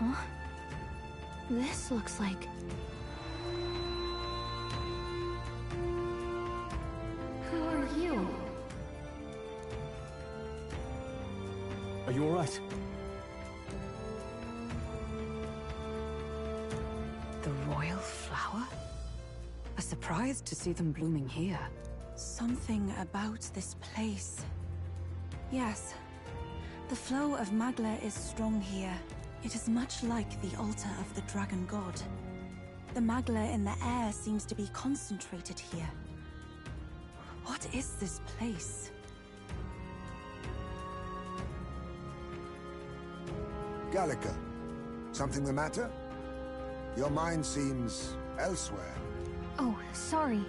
Huh? This looks like... Who are you? Are you alright? The royal flower? A surprise to see them blooming here. Something about this place. Yes. The flow of Magla is strong here. It is much like the altar of the dragon god. The Magla in the air seems to be concentrated here. What is this place? Gallica, something the matter? Your mind seems elsewhere. Oh, sorry.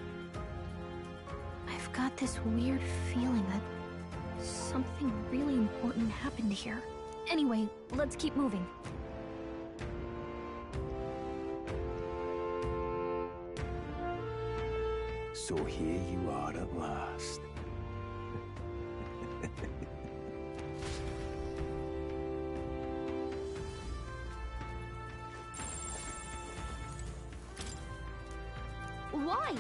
I've got this weird feeling that something really important happened here. Anyway, let's keep moving. So here you are at last. Why?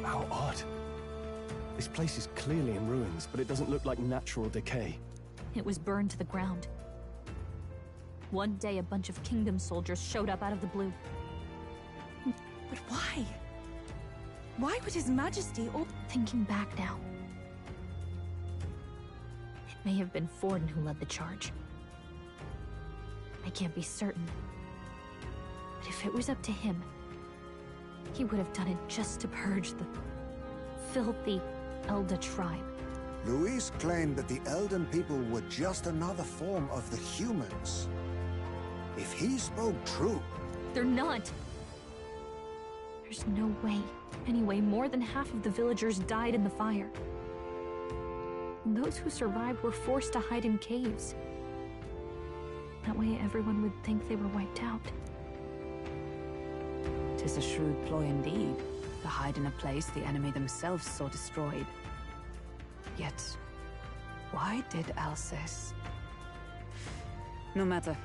How odd. This place is clearly in ruins, but it doesn't look like natural decay. It was burned to the ground. One day, a bunch of kingdom soldiers showed up out of the blue. But why? Why would His Majesty Thinking back now, it may have been Forden who led the charge. I can't be certain. But if it was up to him, he would have done it just to purge the filthy Elda tribe. Luis claimed that the Elden people were just another form of the humans. If he spoke true... They're not! There's no way. Anyway, more than half of the villagers died in the fire. And those who survived were forced to hide in caves. That way everyone would think they were wiped out. 'Tis a shrewd ploy indeed, to hide in a place the enemy themselves saw destroyed. Yet, why did Alcest? No matter.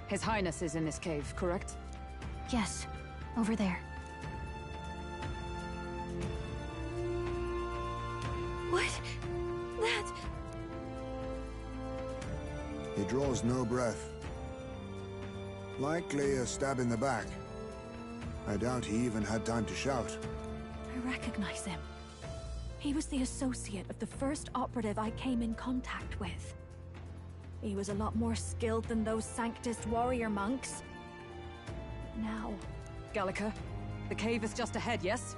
His Highness is in this cave, correct? Yes, over there. What? That... He draws no breath. Likely a stab in the back. I doubt he even had time to shout. I recognize him. He was the associate of the first operative I came in contact with. He was a lot more skilled than those Sanctist warrior monks. Now... Gallica, the cave is just ahead, yes?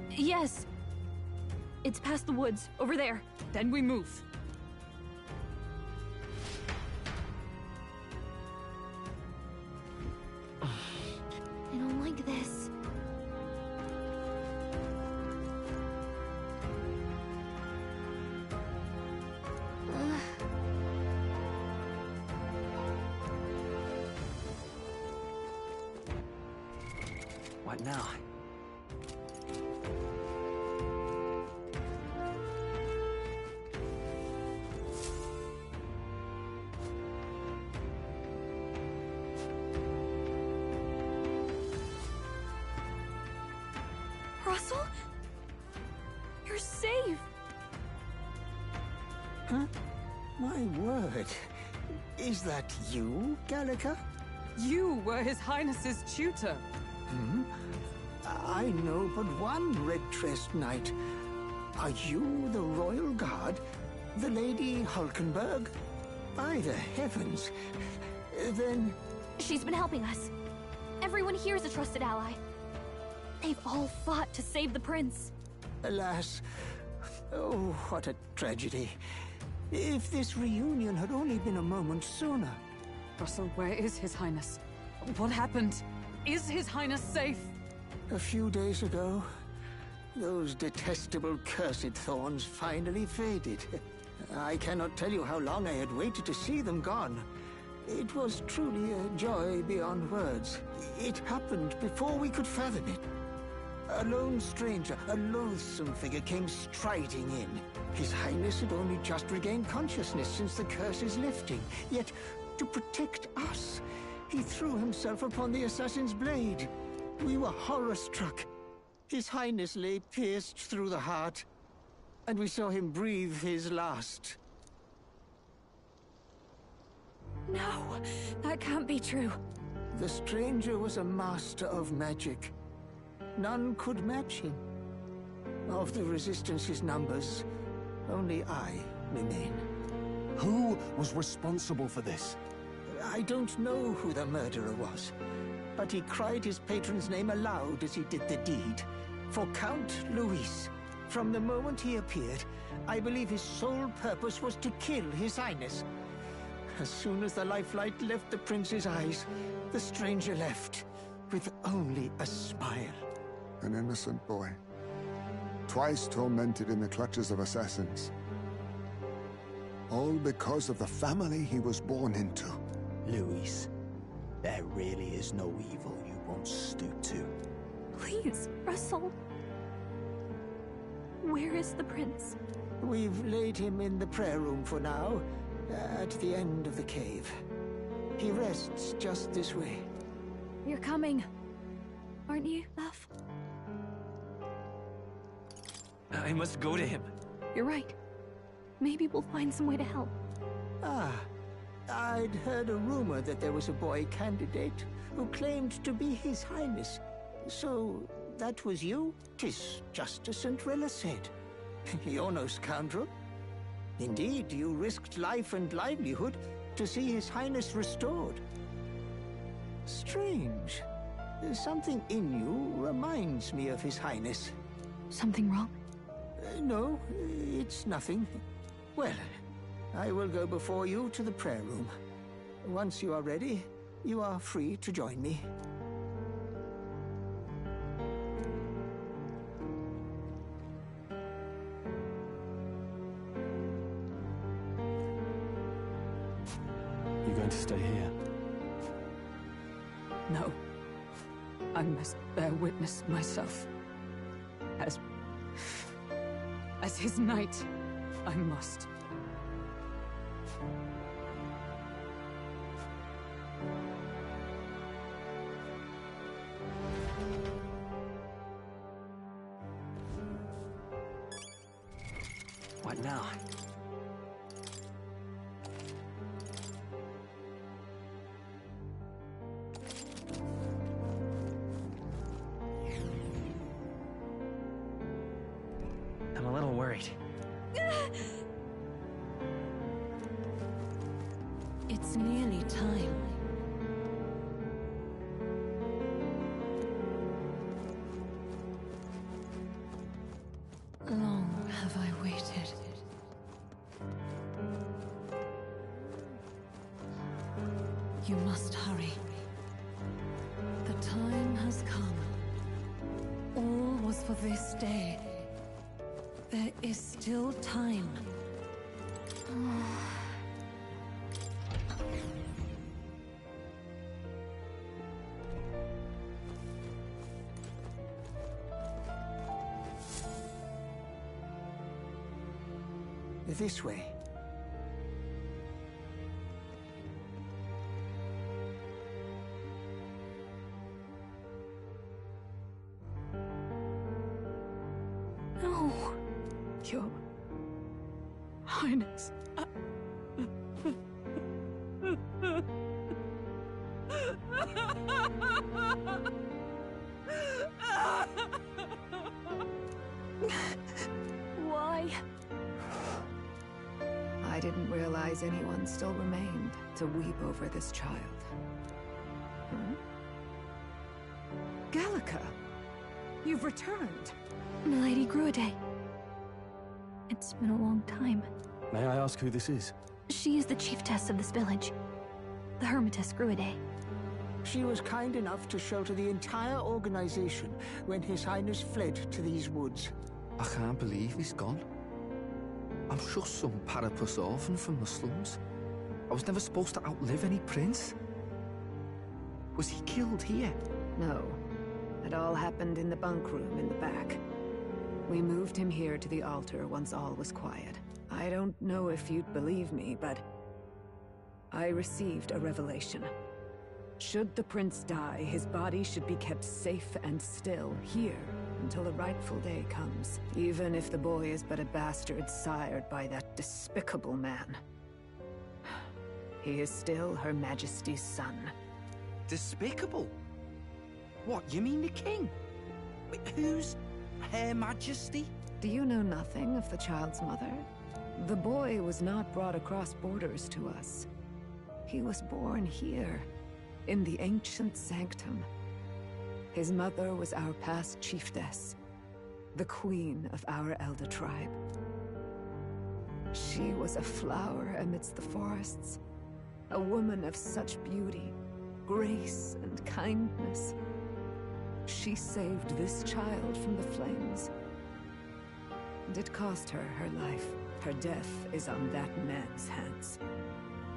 Yes! It's past the woods, over there. Then we move. I don't like this. What now? Russell? You're safe! Huh? My word. Is that you, Gallica? You were His Highness's tutor. Hmm? I know but one red-tressed knight. Are you the royal guard? The Lady Hulkenberg? By the heavens. Then... She's been helping us. Everyone here is a trusted ally. They've all fought to save the prince. Alas. Oh, what a tragedy. If this reunion had only been a moment sooner. Russell, where is His Highness? What happened? Is His Highness safe? A few days ago, Those detestable cursed thorns finally faded. I cannot tell you how long I had waited to see them gone. It was truly a joy beyond words. It happened before we could fathom it. A lone stranger, a loathsome figure, came striding in. His Highness had only just regained consciousness since the curse's lifting. Yet, to protect us, he threw himself upon the assassin's blade. We were horror-struck. His Highness lay pierced through the heart, and we saw him breathe his last. No, that can't be true. The stranger was a master of magic. None could match him. Of the Resistance's numbers, only I remain. Who was responsible for this? I don't know who the murderer was, but he cried his patron's name aloud as he did the deed. For Count Luis, from the moment he appeared, I believe his sole purpose was to kill His Highness. As soon as the lifelight left the prince's eyes, the stranger left, with only a smile. An innocent boy. Twice tormented in the clutches of assassins. All because of the family he was born into. Luis, there really is no evil you won't stoop to. Please, Russell. Where is the prince? We've laid him in the prayer room for now, at the end of the cave. He rests just this way. You're coming, aren't you, love? I must go to him. You're right. Maybe we'll find some way to help. Ah, I'd heard a rumor that there was a boy candidate who claimed to be His Highness. So, that was you? 'Tis just as St. Rilla said. You're no scoundrel. Indeed, you risked life and livelihood to see His Highness restored. Strange. Something in you reminds me of His Highness. Something wrong? No, it's nothing. Well, I will go before you to the prayer room. Once you are ready, you are free to join me. You going to stay here? No. I must bear witness myself. As his knight, I must. What now? I'm a little worried. It's nearly time. Long have I waited. You must hurry. The time has come. All was for this day. There is still time. This way. No. Your Highness. Why? I didn't realize anyone still remained to weep over this child. Gallica, you've returned. Milady Gruiday. It's been a long time. May I ask who this is? She is the chiefess of this village. The Hermitess Gruiday. She was kind enough to shelter the entire organization when His Highness fled to these woods. I can't believe he's gone. I'm just some parapus orphan from the slums. I was never supposed to outlive any prince. Was he killed here? No. It all happened in the bunk room in the back. We moved him here to the altar once all was quiet. I don't know if you'd believe me, but I received a revelation. Should the prince die, his body should be kept safe and still here until the rightful day comes, even if the boy is but a bastard sired by that despicable man. He is still Her Majesty's son. Despicable? What, you mean the king? Wait, who's Her Majesty? Do you know nothing of the child's mother? The boy was not brought across borders to us. He was born here, in the ancient sanctum. His mother was our past chiefess, the queen of our elder tribe. She was a flower amidst the forests, a woman of such beauty, grace, and kindness. She saved this child from the flames. And it cost her her life. Her death is on that man's hands.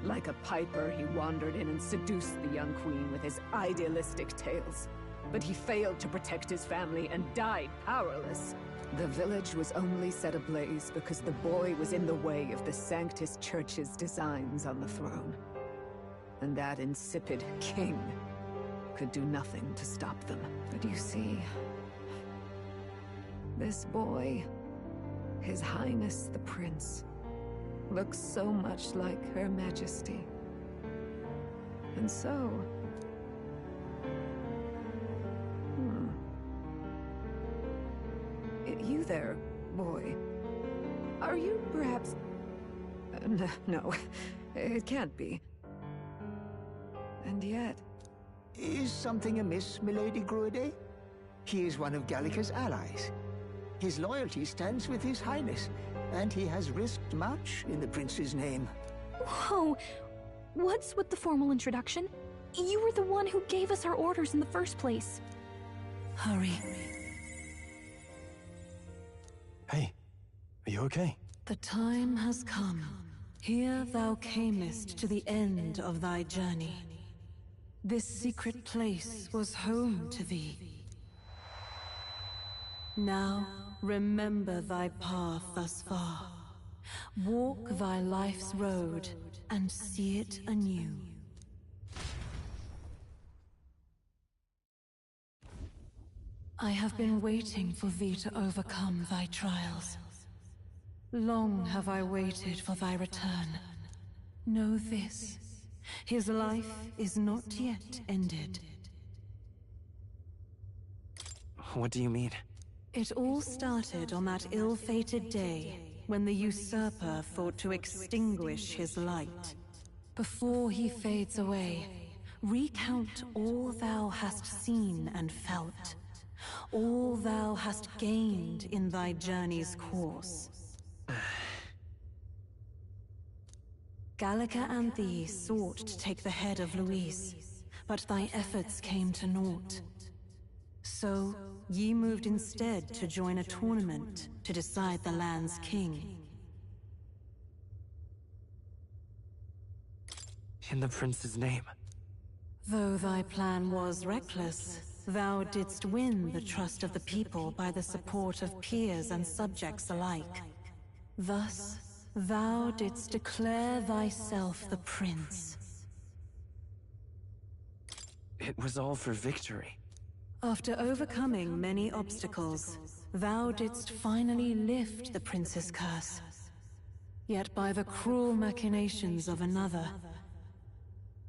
Like a piper, he wandered in and seduced the young queen with his idealistic tales. But he failed to protect his family and died powerless. The village was only set ablaze because the boy was in the way of the Sanctus Church's designs on the throne. And that insipid king could do nothing to stop them. But you see, this boy, His Highness the Prince, looks so much like Her Majesty. And so... You there, boy. Are you perhaps... No, it can't be. And yet... Is something amiss, Milady Gruede? He is one of Gallica's allies. His loyalty stands with His Highness, and he has risked much in the prince's name. Whoa! What's with the formal introduction? You were the one who gave us our orders in the first place. Hurry. Hey, are you okay? The time has come. Here thou camest to the end of thy journey. This secret place was home to thee. Now, remember thy path thus far. Walk thy life's road and see it anew. I have been waiting for thee to overcome thy trials. Long have I waited for thy return. Know this, his life is not yet ended. What do you mean? It all started on that ill-fated day when the usurper thought to extinguish his light. Before he fades away, recount all thou hast seen and felt. All thou hast gained in thy journey's course. Gallica and thee sought to take the head of Luis, but thy efforts came to naught. So, ye moved instead to join a tournament to decide the land's king. In the prince's name. Though thy plan was reckless, thou didst win the trust of the people by the support of peers and subjects alike. Thus, thou didst declare thyself the prince. It was all for victory. After overcoming many obstacles, thou didst finally lift the prince's curse. Yet by the cruel machinations of another,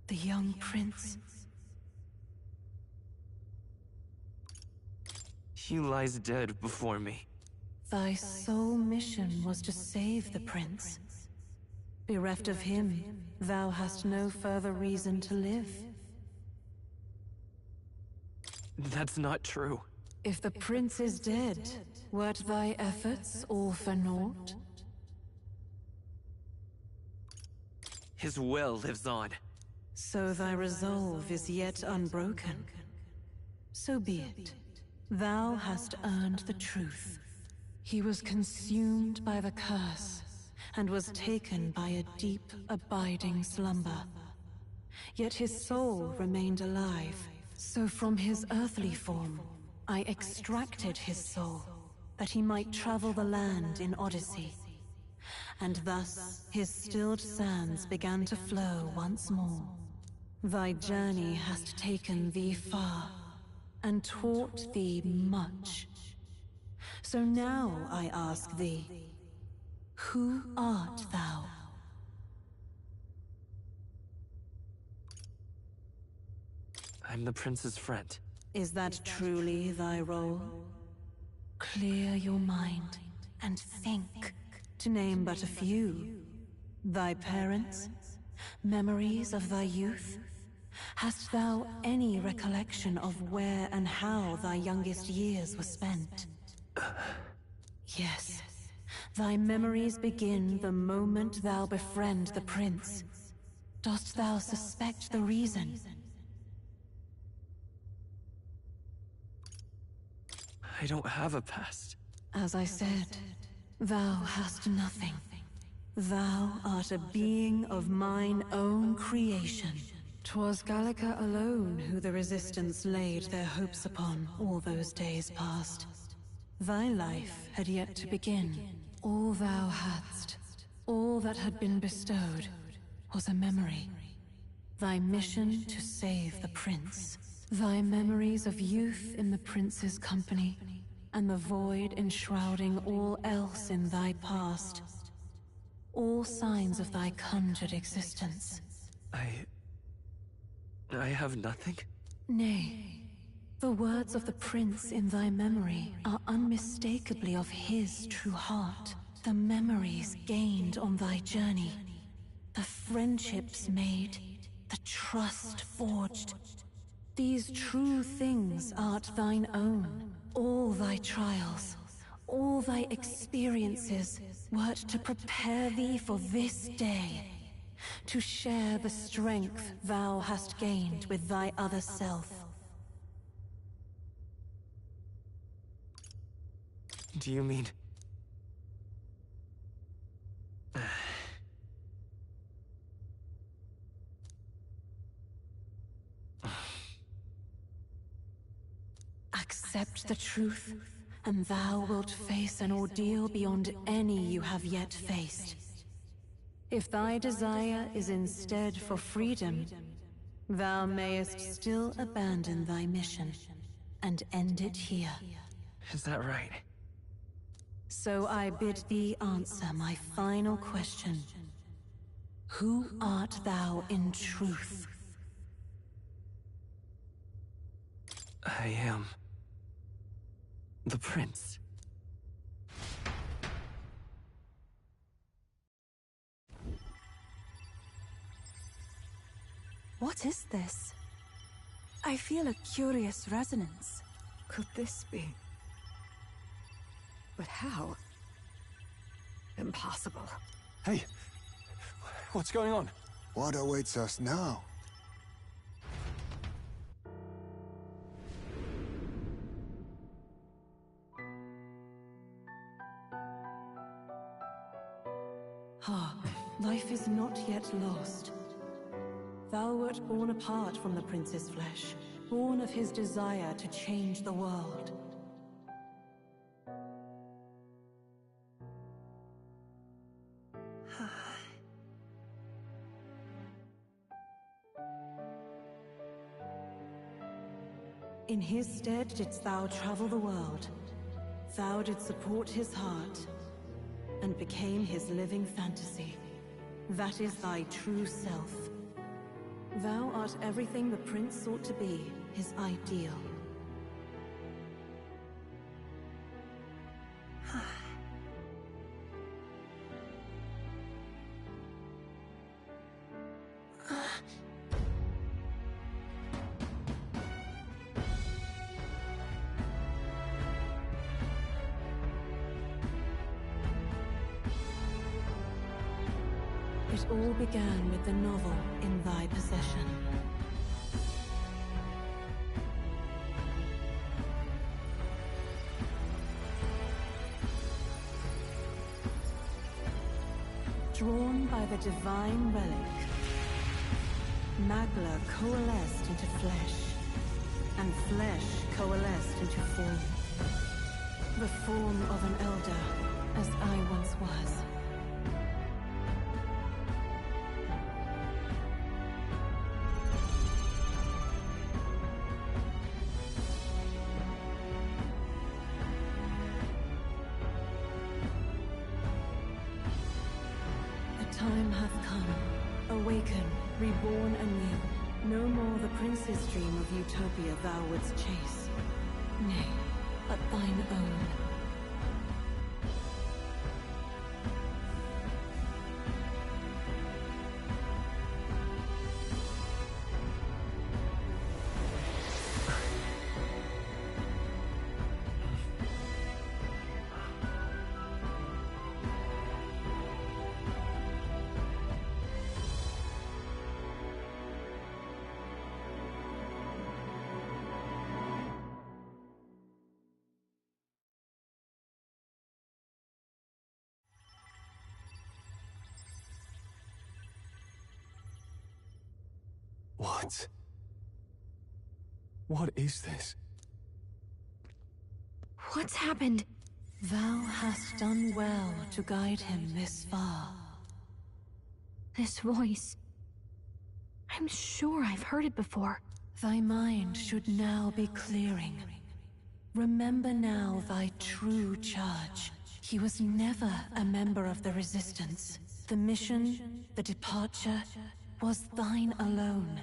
the young prince... He lies dead before me. Thy sole mission was to save the prince. Bereft of him, thou hast no further reason to live. That's not true. If the prince is dead, wert thy efforts all for naught? His will lives on. So thy resolve is yet unbroken. So be it. Thou hast earned the truth. He was consumed by the curse, and was taken by a deep, abiding slumber. Yet his soul remained alive, so from his earthly form, I extracted his soul, that he might travel the land in Odyssey. And thus his stilled sands began to flow once more. Thy journey hast taken thee far, and taught thee much. So now I ask thee, who art thou? I'm the prince's friend. Is that truly thy role? Clear your mind and think, to name but a few. Thy parents? Memories of thy youth? Hast thou any recollection of where and how thy youngest years were spent? Yes. Thy memories begin the moment thou befriend the prince. Dost thou suspect the reason? I don't have a past. As I said, thou hast nothing. Thou art a being of mine own creation. 'Twas Gallica alone who the Resistance laid their hopes upon all those days past. Thy life had yet to begin. All thou hadst, all that had been bestowed, was a memory. Thy mission to save the prince. Thy memories of youth in the prince's company, and the void enshrouding all else in thy past. All signs of thy conjured existence. I have nothing? Nay. The words of the prince in thy memory are unmistakably of his true heart. The memories gained on thy journey. The friendships made. The trust forged. These true things art thine own. All thy trials, all thy experiences wert to prepare thee for this day. To share the strength thou hast gained with thy other self. Do you mean... Accept the truth, and thou wilt face an ordeal beyond any you have yet faced. If thy desire is instead for freedom, thou mayest still abandon thy mission, and end it here. Is that right? So I bid thee answer my final question. Who art thou in truth? I am... the prince. What is this? I feel a curious resonance. Could this be? But how? Impossible. Hey, what's going on? What awaits us now? Hark, life is not yet lost. Thou wert born apart from the prince's flesh, born of his desire to change the world. In his stead didst thou travel the world. Thou didst support his heart, and became his living fantasy. That is thy true self. Thou art everything the prince sought to be, his ideal. It all began with the novel in thy possession. Drawn by the divine relic, Magla coalesced into flesh, and flesh coalesced into form. The form of an elder, as I once was. The time hath come. Awaken, reborn anew. No more the prince's dream of utopia thou wouldst chase. Nay, but thine own. What? What is this? What's happened? Thou hast done well to guide him this far. This voice. I'm sure I've heard it before. Thy mind should now be clearing. Remember now thy true charge. He was never a member of the Resistance. The mission, the departure, was thine alone.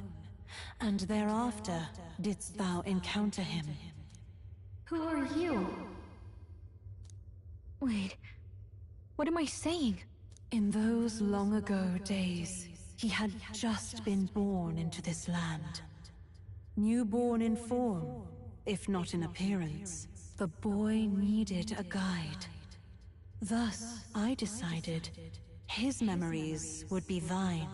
And thereafter didst thou encounter him. Who are you? Wait, what am I saying? In those long ago days, he had just been born into this land. Newborn in form, if not in appearance, the boy needed a guide. Thus, I decided his memories would be thine.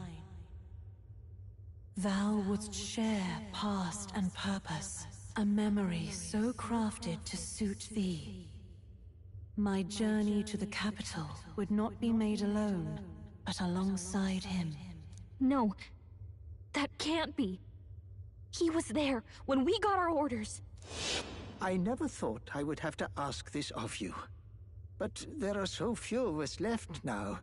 Thou wouldst share past and purpose, a memory so crafted to suit thee. My journey to the capital would not be made alone, but alongside him. No, that can't be. He was there when we got our orders. I never thought I would have to ask this of you. But there are so few of us left now.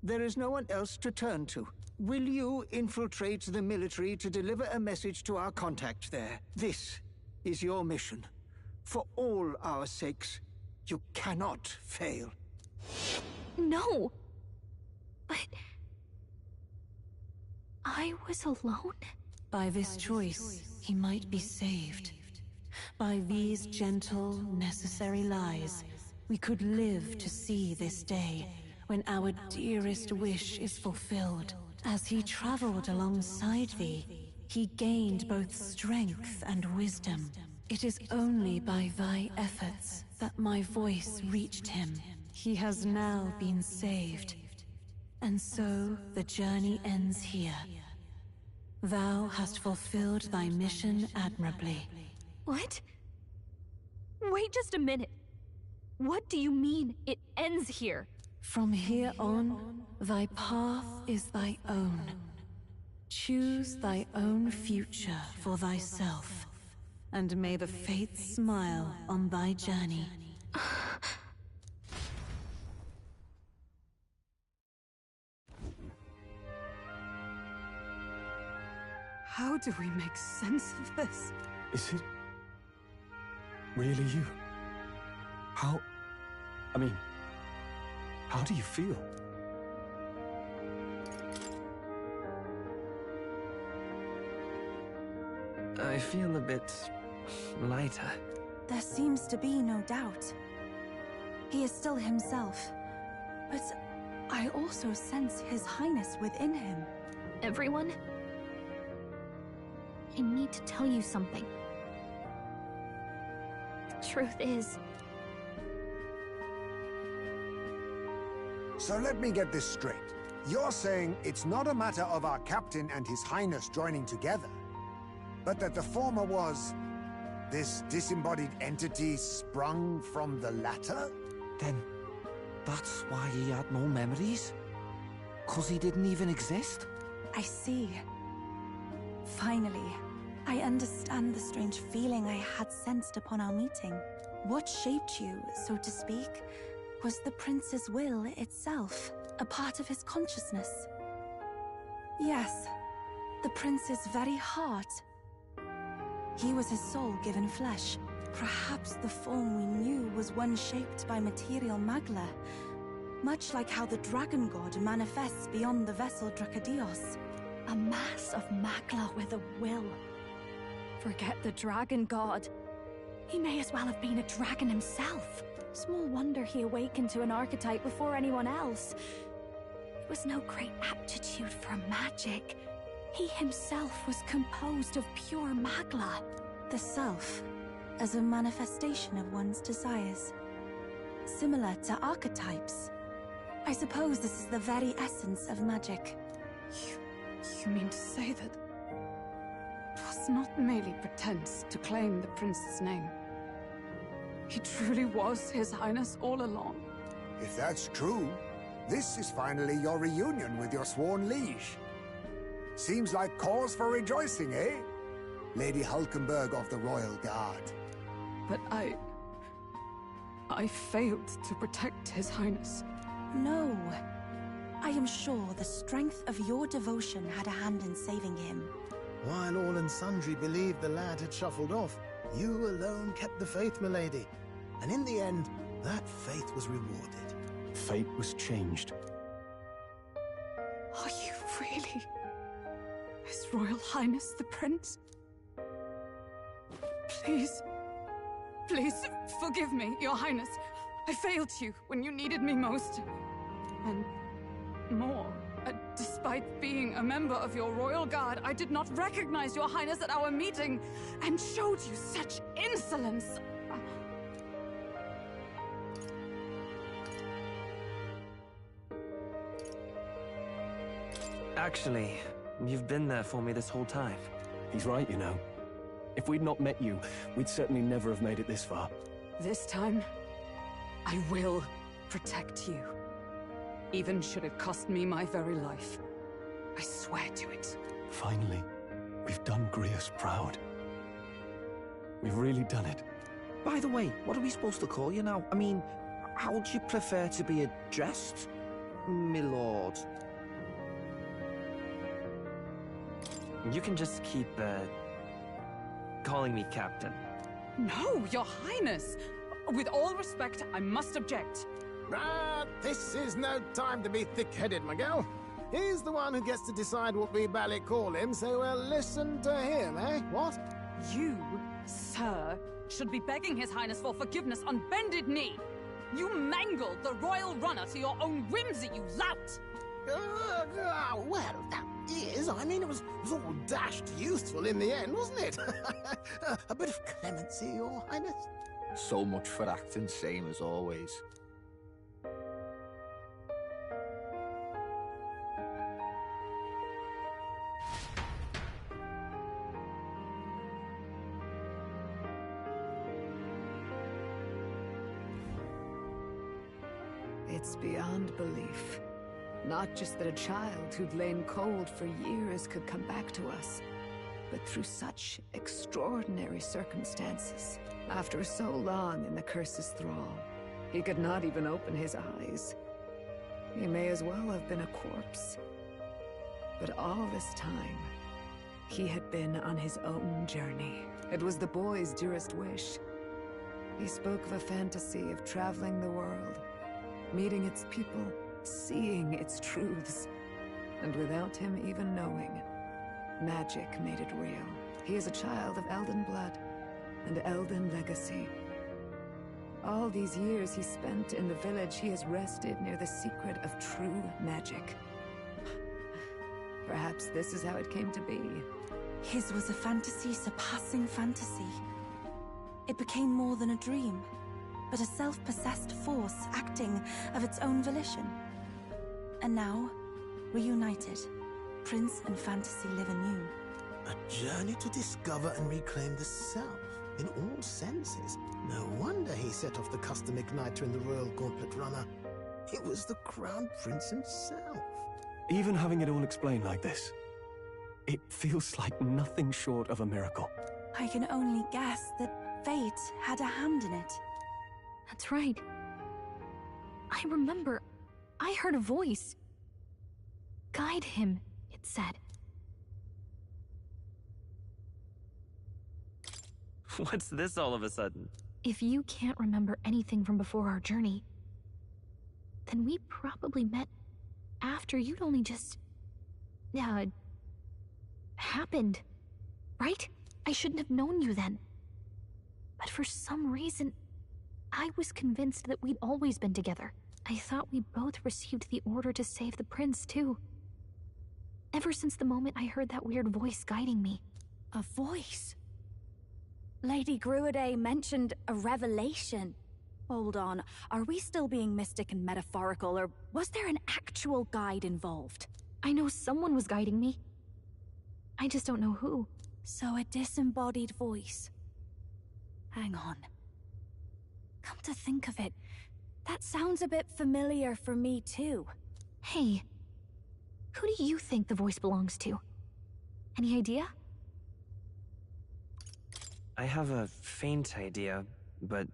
There is no one else to turn to. Will you infiltrate the military to deliver a message to our contact there? This is your mission. For all our sakes, you cannot fail. No! But... I was alone? By this choice, he might be saved. By these gentle, necessary lies, we could live to see this day, when our dearest wish is fulfilled. As he traveled alongside thee, he gained both strength and wisdom. It is only by thy efforts that my voice reached him. He has now been saved. And so the journey ends here. Thou hast fulfilled thy mission admirably. What? Wait just a minute. What do you mean, it ends here? From here on, thy path is thy own. Choose thy own future for thyself, and may the fates smile on thy journey. How do we make sense of this? Is it really you? How do you feel? I feel a bit lighter. There seems to be no doubt. He is still himself, but I also sense His Highness within him. Everyone? I need to tell you something. The truth is... So let me get this straight. You're saying it's not a matter of our captain and his highness joining together, but that the former was this disembodied entity sprung from the latter? Then that's why he had no memories? 'Cause he didn't even exist? I see. Finally, I understand the strange feeling I had sensed upon our meeting. What shaped you, so to speak, was the prince's will itself, a part of his consciousness. Yes, the prince's very heart. He was his soul given flesh. Perhaps the form we knew was one shaped by material Magla, much like how the dragon god manifests beyond the vessel Dracadios. A mass of Magla with a will. Forget the dragon god. He may as well have been a dragon himself. Small wonder he awakened to an archetype before anyone else. It was no great aptitude for magic. He himself was composed of pure Magla. The self, as a manifestation of one's desires. Similar to archetypes. I suppose this is the very essence of magic. You mean to say that it was not merely pretense to claim the prince's name? He truly was His Highness all along? If that's true, this is finally your reunion with your sworn liege. Seems like cause for rejoicing, eh? Lady Hulkenberg of the Royal Guard. But I failed to protect His Highness. No. I am sure the strength of your devotion had a hand in saving him. While all and sundry believed the lad had shuffled off, you alone kept the faith, milady. And in the end, that faith was rewarded. Fate was changed. Are you really His Royal Highness the Prince? Please, please, forgive me, Your Highness. I failed you when you needed me most. And more, despite being a member of your Royal Guard, I did not recognize Your Highness at our meeting and showed you such insolence. Actually, you've been there for me this whole time. He's right, you know. If we'd not met you, we'd certainly never have made it this far. This time, I will protect you. Even should it cost me my very life. I swear to it. Finally, we've done Grius proud. We've really done it. By the way, what are we supposed to call you now? I mean, how would you prefer to be addressed, milord? You can just keep, calling me Captain. No, Your Highness! With all respect, I must object. This is no time to be thick-headed, Miguel. He's the one who gets to decide what we bally call him, so we'll listen to him, eh? What? You, sir, should be begging His Highness for forgiveness on bended knee. You mangled the royal runner to your own whimsy, you lout! Well, that is, I mean, it was all dashed useful in the end, wasn't it? A bit of clemency, Your Highness. So much for acting same as always. It's beyond belief. Not just that a child who'd lain cold for years could come back to us, but through such extraordinary circumstances. After so long in the curse's thrall, he could not even open his eyes. He may as well have been a corpse. But all this time, he had been on his own journey. It was the boy's dearest wish. He spoke of a fantasy of traveling the world, meeting its people, seeing its truths. And without him even knowing, magic made it real. He is a child of Elden blood and Elden legacy. All these years he spent in the village, he has rested near the secret of true magic. Perhaps this is how it came to be. His was a fantasy surpassing fantasy. It became more than a dream, but a self-possessed force acting of its own volition. And now, reunited. Prince and fantasy live anew. A journey to discover and reclaim the self, in all senses. No wonder he set off the custom igniter in the Royal Gauntlet Runner. It was the Crown Prince himself. Even having it all explained like this, it feels like nothing short of a miracle. I can only guess that fate had a hand in it. That's right. I remember, I heard a voice. Guide him, it said. What's this all of a sudden? If you can't remember anything from before our journey, then we probably met after you'd only just... happened, right? I shouldn't have known you then. But for some reason, I was convinced that we'd always been together. I thought we both received the order to save the prince, too. Ever since the moment I heard that weird voice guiding me. A voice? Lady Gruidae mentioned a revelation. Hold on, are we still being mystic and metaphorical, or was there an actual guide involved? I know someone was guiding me. I just don't know who. So a disembodied voice. Hang on. Come to think of it, that sounds a bit familiar for me too. Hey, who do you think the voice belongs to? Any idea? I have a faint idea, but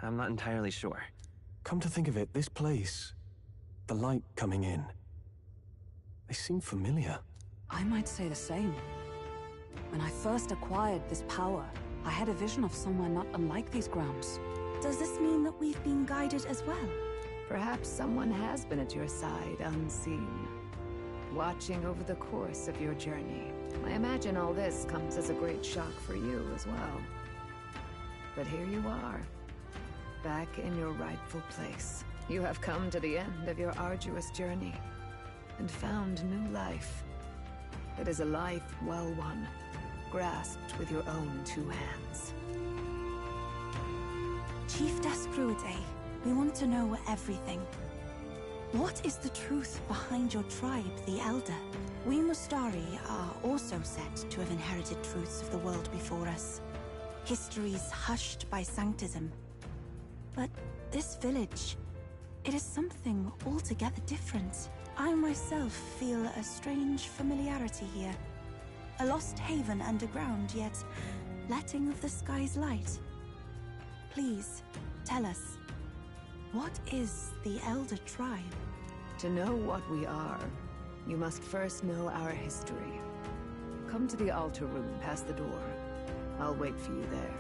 I'm not entirely sure. Come to think of it, this place, the light coming in, they seem familiar. I might say the same. When I first acquired this power, I had a vision of somewhere not unlike these grounds. Does this mean that we've been guided as well? Perhaps someone has been at your side unseen, watching over the course of your journey. I imagine all this comes as a great shock for you as well. But here you are, back in your rightful place. You have come to the end of your arduous journey and found new life. It is a life well won, grasped with your own two hands. Chiefess Gruidae, we want to know everything. What is the truth behind your tribe, the Elder? We Mustari are also said to have inherited truths of the world before us. Histories hushed by sanctism. But this village, it is something altogether different. I myself feel a strange familiarity here. A lost haven underground, yet letting of the sky's light. Please, tell us, what is the Elder Tribe? To know what we are, you must first know our history. Come to the altar room past the door. I'll wait for you there.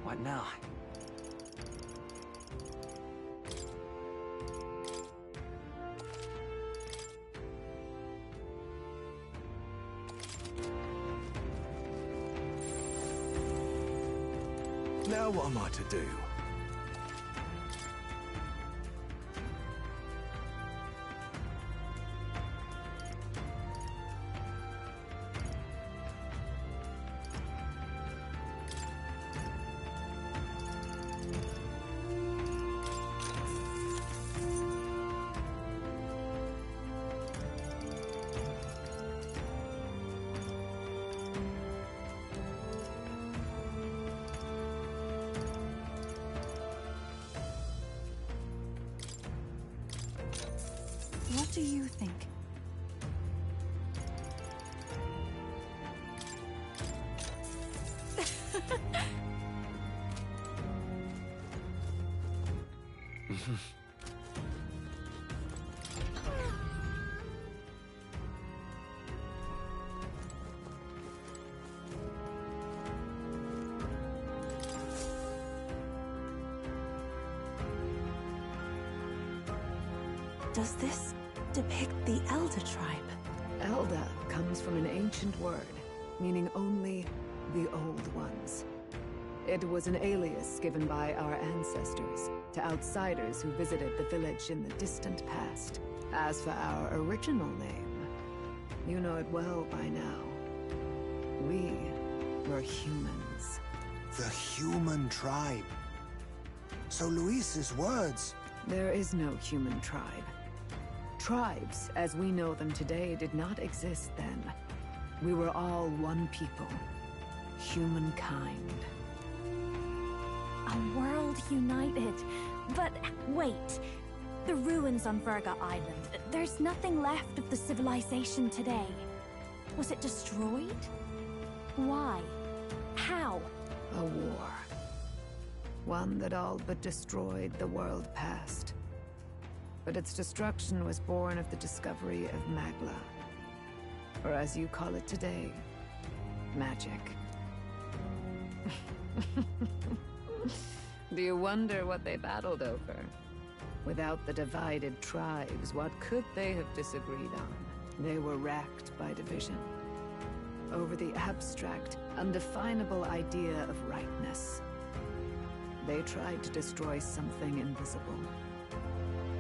What now? Now what am I to do? What do you think? Does this depict the Elder Tribe? Elda comes from an ancient word, meaning only the Old Ones. It was an alias given by our ancestors to outsiders who visited the village in the distant past. As for our original name, you know it well by now. We were humans. The human tribe. So Luis's words... There is no human tribe. Tribes, as we know them today, did not exist then. We were all one people. Humankind. A world united. But wait. The ruins on Verga Island. There's nothing left of the civilization today. Was it destroyed? Why? How? A war. One that all but destroyed the world past. But its destruction was born of the discovery of Magla. Or as you call it today, magic. Do you wonder what they battled over? Without the divided tribes, what could they have disagreed on? They were racked by division. Over the abstract, undefinable idea of rightness. They tried to destroy something invisible,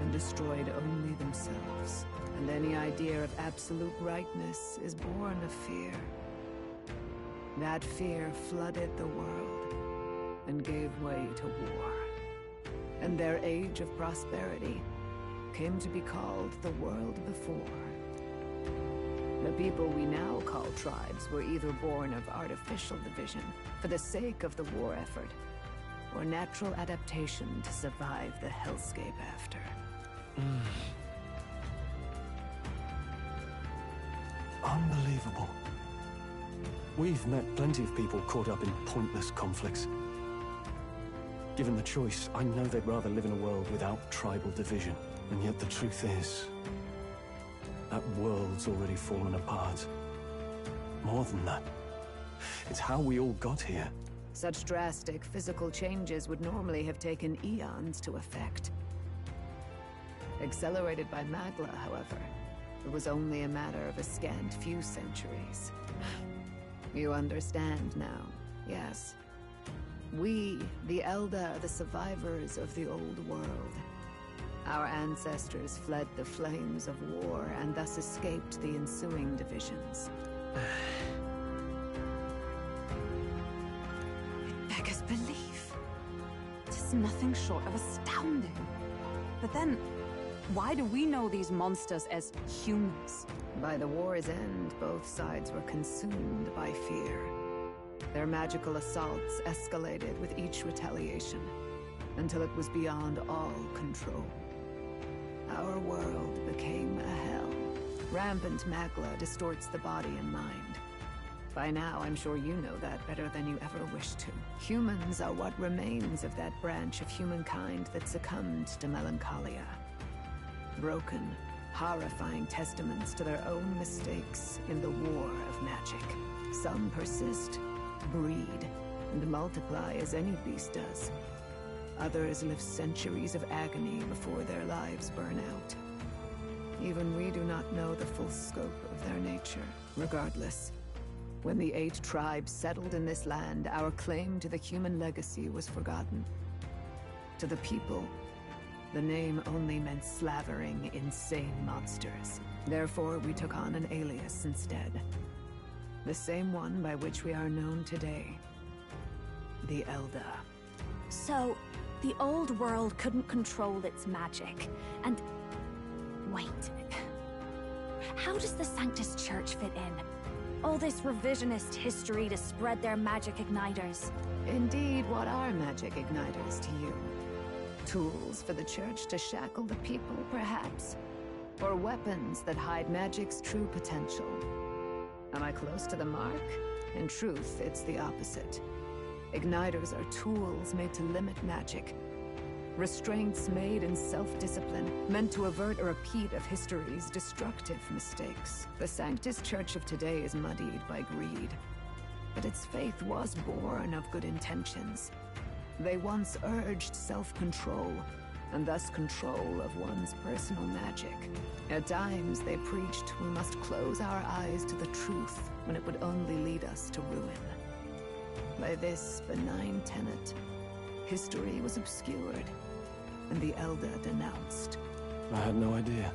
and destroyed only themselves. And any idea of absolute rightness is born of fear. That fear flooded the world, and gave way to war. And their age of prosperity came to be called the world before. The people we now call tribes were either born of artificial division for the sake of the war effort, or natural adaptation to survive the hellscape after. Unbelievable. We've met plenty of people caught up in pointless conflicts. Given the choice, I know they'd rather live in a world without tribal division. And yet the truth is, that world's already fallen apart. More than that, it's how we all got here. Such drastic physical changes would normally have taken eons to effect. Accelerated by Magla, however, it was only a matter of a scant few centuries. You understand now, yes? We, the Elder, are the survivors of the old world. Our ancestors fled the flames of war and thus escaped the ensuing divisions. It beggars belief. It is nothing short of astounding. But then, why do we know these monsters as humans? By the war's end, both sides were consumed by fear. Their magical assaults escalated with each retaliation, until it was beyond all control. Our world became a hell. Rampant Magla distorts the body and mind. By now, I'm sure you know that better than you ever wished to. Humans are what remains of that branch of humankind that succumbed to melancholia. Broken, horrifying testaments to their own mistakes in the war of magic. Some persist, breed, and multiply as any beast does. Others live centuries of agony before their lives burn out. Even we do not know the full scope of their nature. Regardless, when the 8 tribes settled in this land, our claim to the human legacy was forgotten. To the people, the name only meant slavering, insane monsters. Therefore, we took on an alias instead. The same one by which we are known today. The Elder. So, the old world couldn't control its magic, and... Wait. How does the Sanctus Church fit in? All this revisionist history to spread their magic igniters. Indeed, what are magic igniters to you? Tools for the Church to shackle the people, perhaps? Or weapons that hide magic's true potential? Am I close to the mark? In truth, it's the opposite. Igniters are tools made to limit magic. Restraints made in self-discipline, meant to avert a repeat of history's destructive mistakes. The Sanctus Church of today is muddied by greed. But its faith was born of good intentions. They once urged self-control, and thus control of one's personal magic. At times, they preached we must close our eyes to the truth when it would only lead us to ruin. By this benign tenet, history was obscured, and the Elder denounced. I had no idea.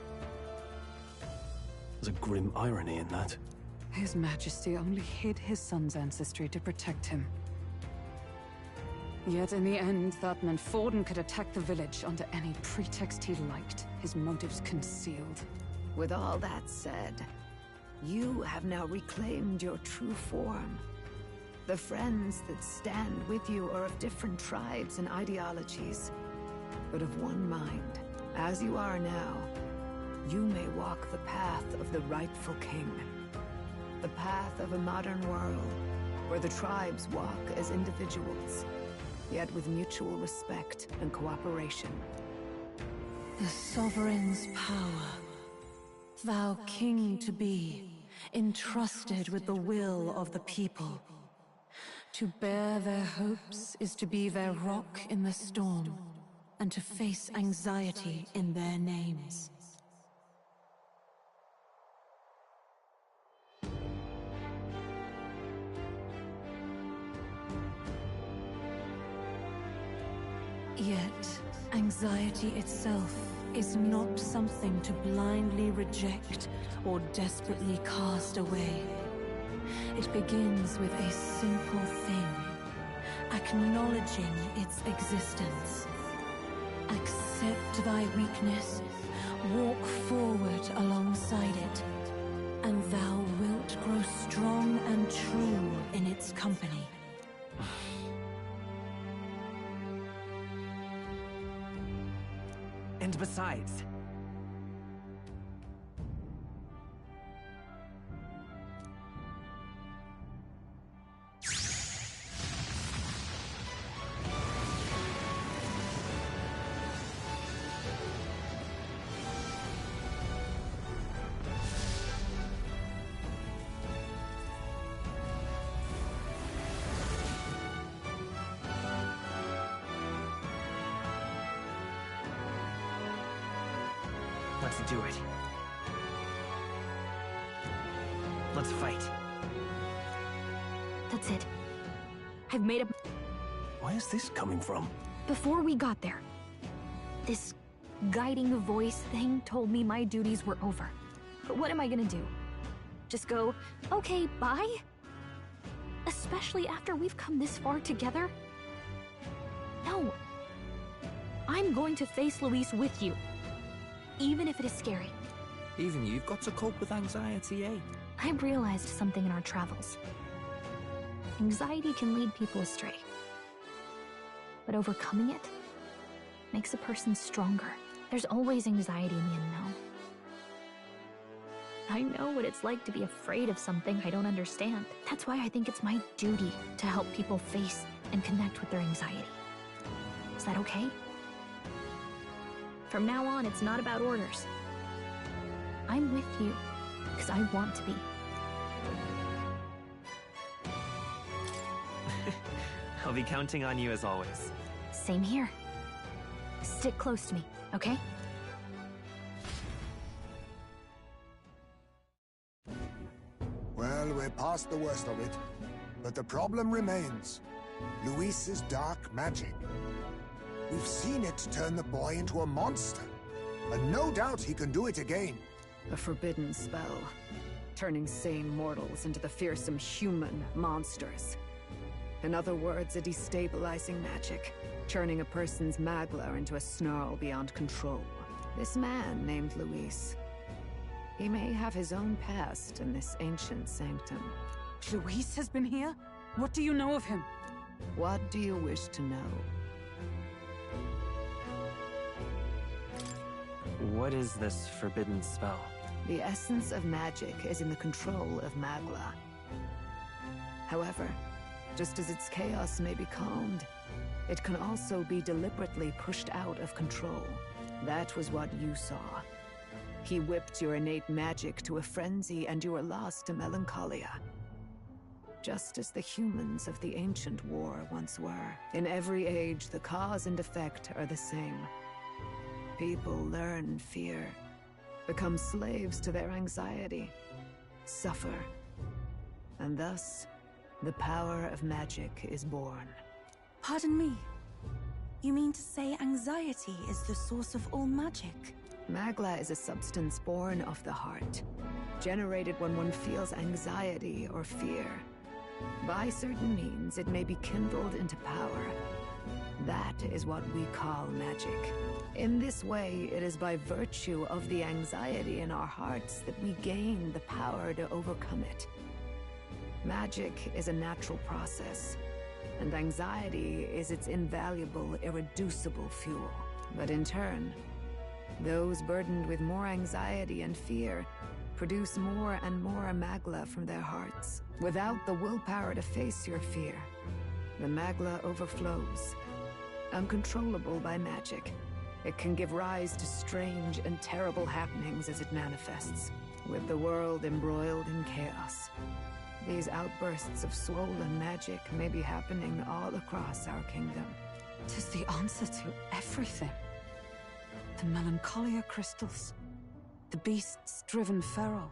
There's a grim irony in that. His Majesty only hid his son's ancestry to protect him. Yet in the end, that meant Forden could attack the village under any pretext he liked, his motives concealed. With all that said, you have now reclaimed your true form. The friends that stand with you are of different tribes and ideologies, but of one mind. As you are now, you may walk the path of the rightful king. The path of a modern world, where the tribes walk as individuals, yet with mutual respect and cooperation. The sovereign's power. Thou king to be, entrusted with the will of the people. To bear their hopes is to be their rock in the storm, and to face anxiety in their names. Yet, anxiety itself is not something to blindly reject or desperately cast away. It begins with a simple thing, acknowledging its existence. Accept thy weakness, walk forward alongside it, and thou wilt grow strong and true in its company. And besides... Let's do it. Let's fight. That's it. I've made up... Where's this coming from? Before we got there, this guiding voice thing told me my duties were over. But what am I gonna do? Just go, okay, bye? Especially after we've come this far together? No. I'm going to face Luis with you. Even if it is scary. Even you've got to cope with anxiety, eh? I realized something in our travels. Anxiety can lead people astray. But overcoming it makes a person stronger. There's always anxiety in the unknown. I know what it's like to be afraid of something I don't understand. That's why I think it's my duty to help people face and connect with their anxiety. Is that okay? From now on, it's not about orders. I'm with you, because I want to be. I'll be counting on you as always. Same here. Stick close to me, okay? Well, we're past the worst of it. But the problem remains. Luis's dark magic. We've seen it turn the boy into a monster. And no doubt he can do it again. A forbidden spell, turning sane mortals into the fearsome human monsters. In other words, a destabilizing magic, turning a person's magla into a snarl beyond control. This man named Luis, he may have his own past in this ancient sanctum. Luis has been here? What do you know of him? What do you wish to know? What is this forbidden spell? The essence of magic is in the control of magla. However, just as its chaos may be calmed, it can also be deliberately pushed out of control. That was what you saw. He whipped your innate magic to a frenzy and you were lost to melancholia. Just as the humans of the ancient war once were. In every age, the cause and effect are the same. People learn fear, become slaves to their anxiety, suffer, and thus, the power of magic is born. Pardon me. You mean to say anxiety is the source of all magic? Magla is a substance born of the heart. generated when one feels anxiety or fear. By certain means, it may be kindled into power. That is what we call magic. In this way, it is by virtue of the anxiety in our hearts that we gain the power to overcome it. Magic is a natural process, and anxiety is its invaluable, irreducible fuel. But in turn, those burdened with more anxiety and fear produce more and more magla from their hearts. Without the willpower to face your fear, the magla overflows. Uncontrollable by magic, it can give rise to strange and terrible happenings as it manifests, with the world embroiled in chaos. These outbursts of swollen magic may be happening all across our kingdom. 'Tis the answer to everything. The melancholia crystals, the beasts driven feral.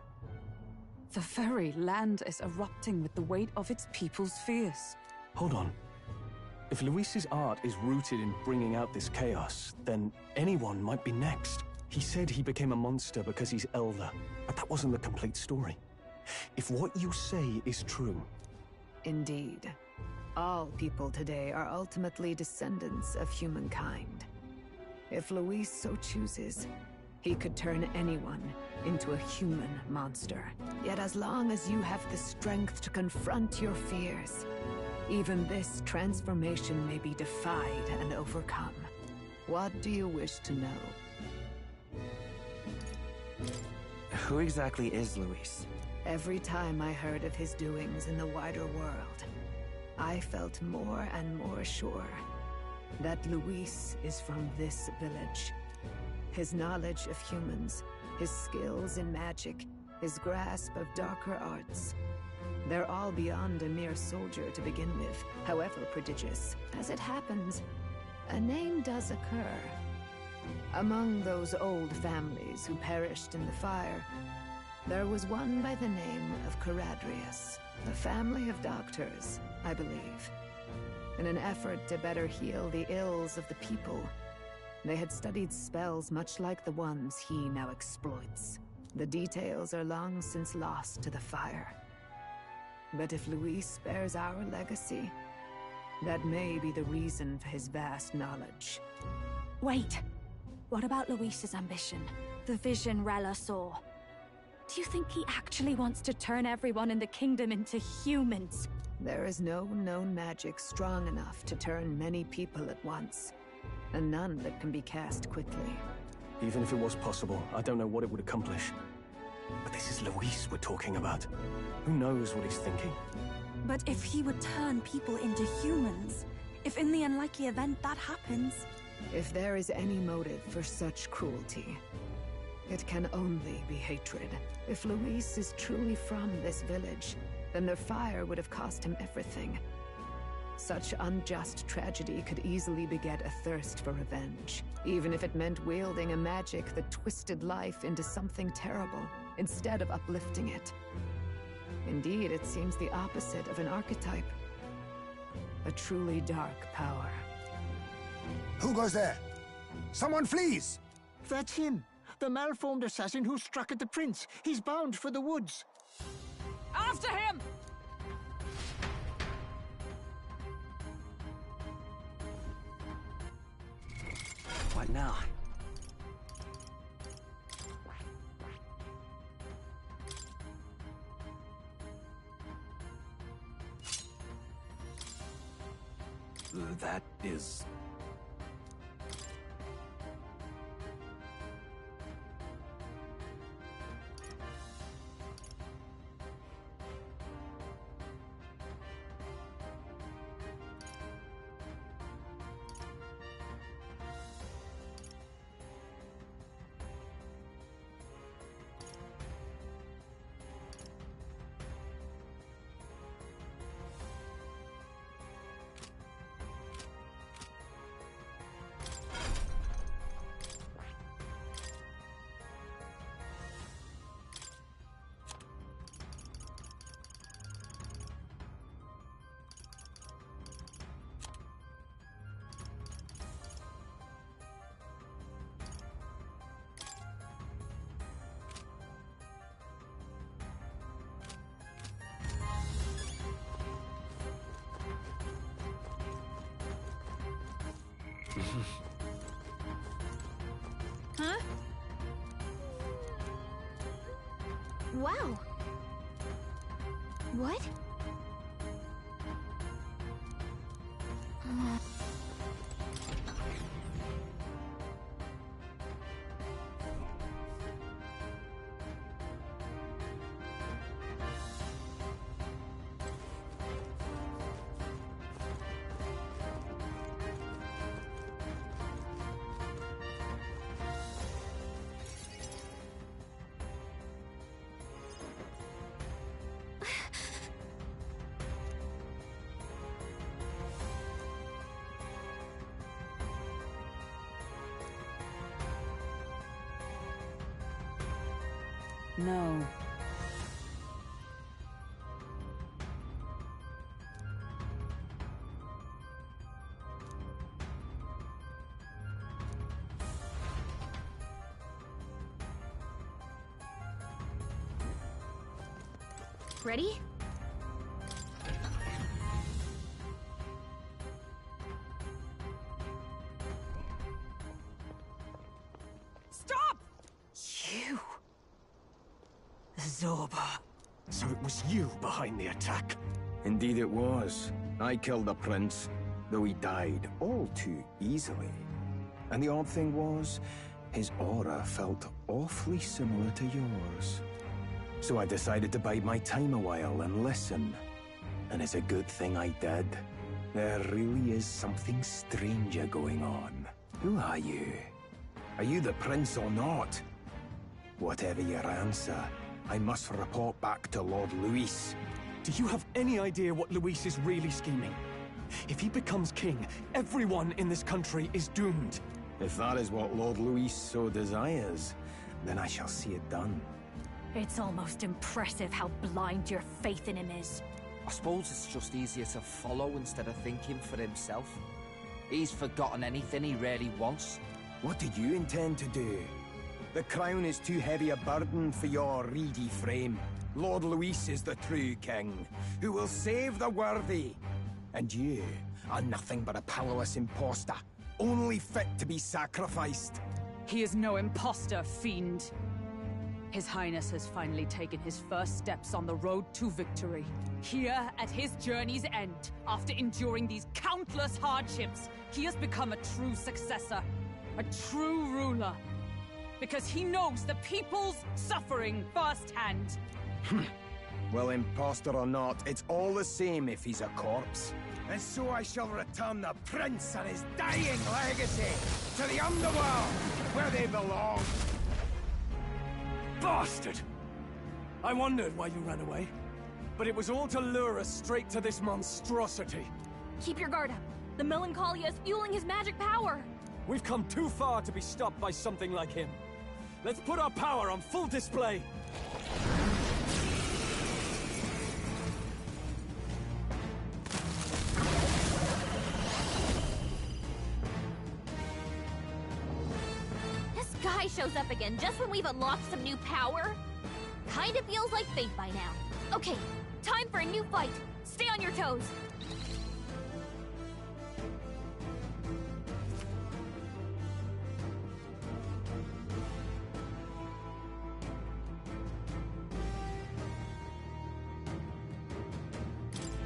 The very land is erupting with the weight of its people's fears. Hold on. If Luis's art is rooted in bringing out this chaos, then anyone might be next. He said he became a monster because he's elder, but that wasn't the complete story. If what you say is true... Indeed. All people today are ultimately descendants of humankind. If Luis so chooses, he could turn anyone into a human monster. Yet as long as you have the strength to confront your fears, even this transformation may be defied and overcome. What do you wish to know? Who exactly is Luis? Every time I heard of his doings in the wider world, I felt more and more sure that Luis is from this village. His knowledge of humans, his skills in magic, his grasp of darker arts, they're all beyond a mere soldier to begin with, however prodigious. As it happens, a name does occur. Among those old families who perished in the fire, there was one by the name of Caradrius, a family of doctors, I believe. In an effort to better heal the ills of the people, they had studied spells much like the ones he now exploits. The details are long since lost to the fire. But if Luis bears our legacy, that may be the reason for his vast knowledge. Wait! What about Luis's ambition? The vision Rella saw? Do you think he actually wants to turn everyone in the kingdom into humans? There is no known magic strong enough to turn many people at once, and none that can be cast quickly. Even if it was possible, I don't know what it would accomplish. But this is Luis we're talking about. Who knows what he's thinking? But if he would turn people into humans, if in the unlikely event that happens... If there is any motive for such cruelty, it can only be hatred. If Luis is truly from this village, then their fire would have cost him everything. Such unjust tragedy could easily beget a thirst for revenge, even if it meant wielding a magic that twisted life into something terrible, instead of uplifting it. Indeed, it seems the opposite of an archetype. A truly dark power. Who goes there? Someone flees! That's him. The malformed assassin who struck at the prince. He's bound for the woods. After him! What now? That is... Huh? Wow. What? No. Ready? Stop! You. Zorba. So it was you behind the attack? Indeed it was. I killed the prince, though he died all too easily. And the odd thing was, his aura felt awfully similar to yours. So I decided to bide my time a while and listen. And it's a good thing I did. There really is something stranger going on. Who are you? Are you the prince or not? Whatever your answer, I must report back to Lord Luis. Do you have any idea what Luis is really scheming? If he becomes king, everyone in this country is doomed. If that is what Lord Luis so desires, then I shall see it done. It's almost impressive how blind your faith in him is. I suppose it's just easier to follow instead of thinking for himself. He's forgotten anything he really wants. What did you intend to do? The crown is too heavy a burden for your reedy frame. Lord Luis is the true king, who will save the worthy. And you are nothing but a powerless imposter, only fit to be sacrificed. He is no imposter, fiend. His Highness has finally taken his first steps on the road to victory. Here, at his journey's end, after enduring these countless hardships, he has become a true successor, a true ruler. Because he knows the people's suffering firsthand. Well, imposter or not, it's all the same if he's a corpse. And so I shall return the prince and his dying legacy to the underworld, where they belong. Bastard! I wondered why you ran away. But it was all to lure us straight to this monstrosity. Keep your guard up. The Melancholia is fueling his magic power. We've come too far to be stopped by something like him. Let's put our power on full display. This guy shows up again just when we've unlocked some new power. Kinda feels like fate by now. Okay, time for a new fight. Stay on your toes.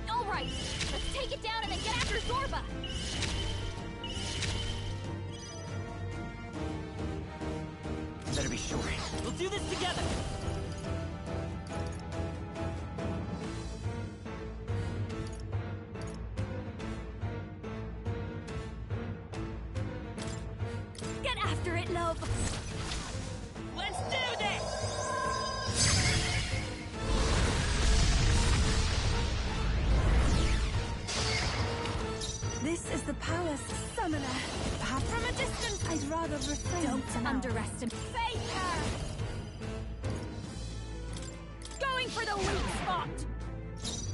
All right, let's take it down and then get after Zorba. Better be sure. We'll do this together! Get after it, love! Let's do this! This is the palace summoner. Perhaps from a distance, I'd rather refrain. Don't underestimate. Face her! Going for the weak spot!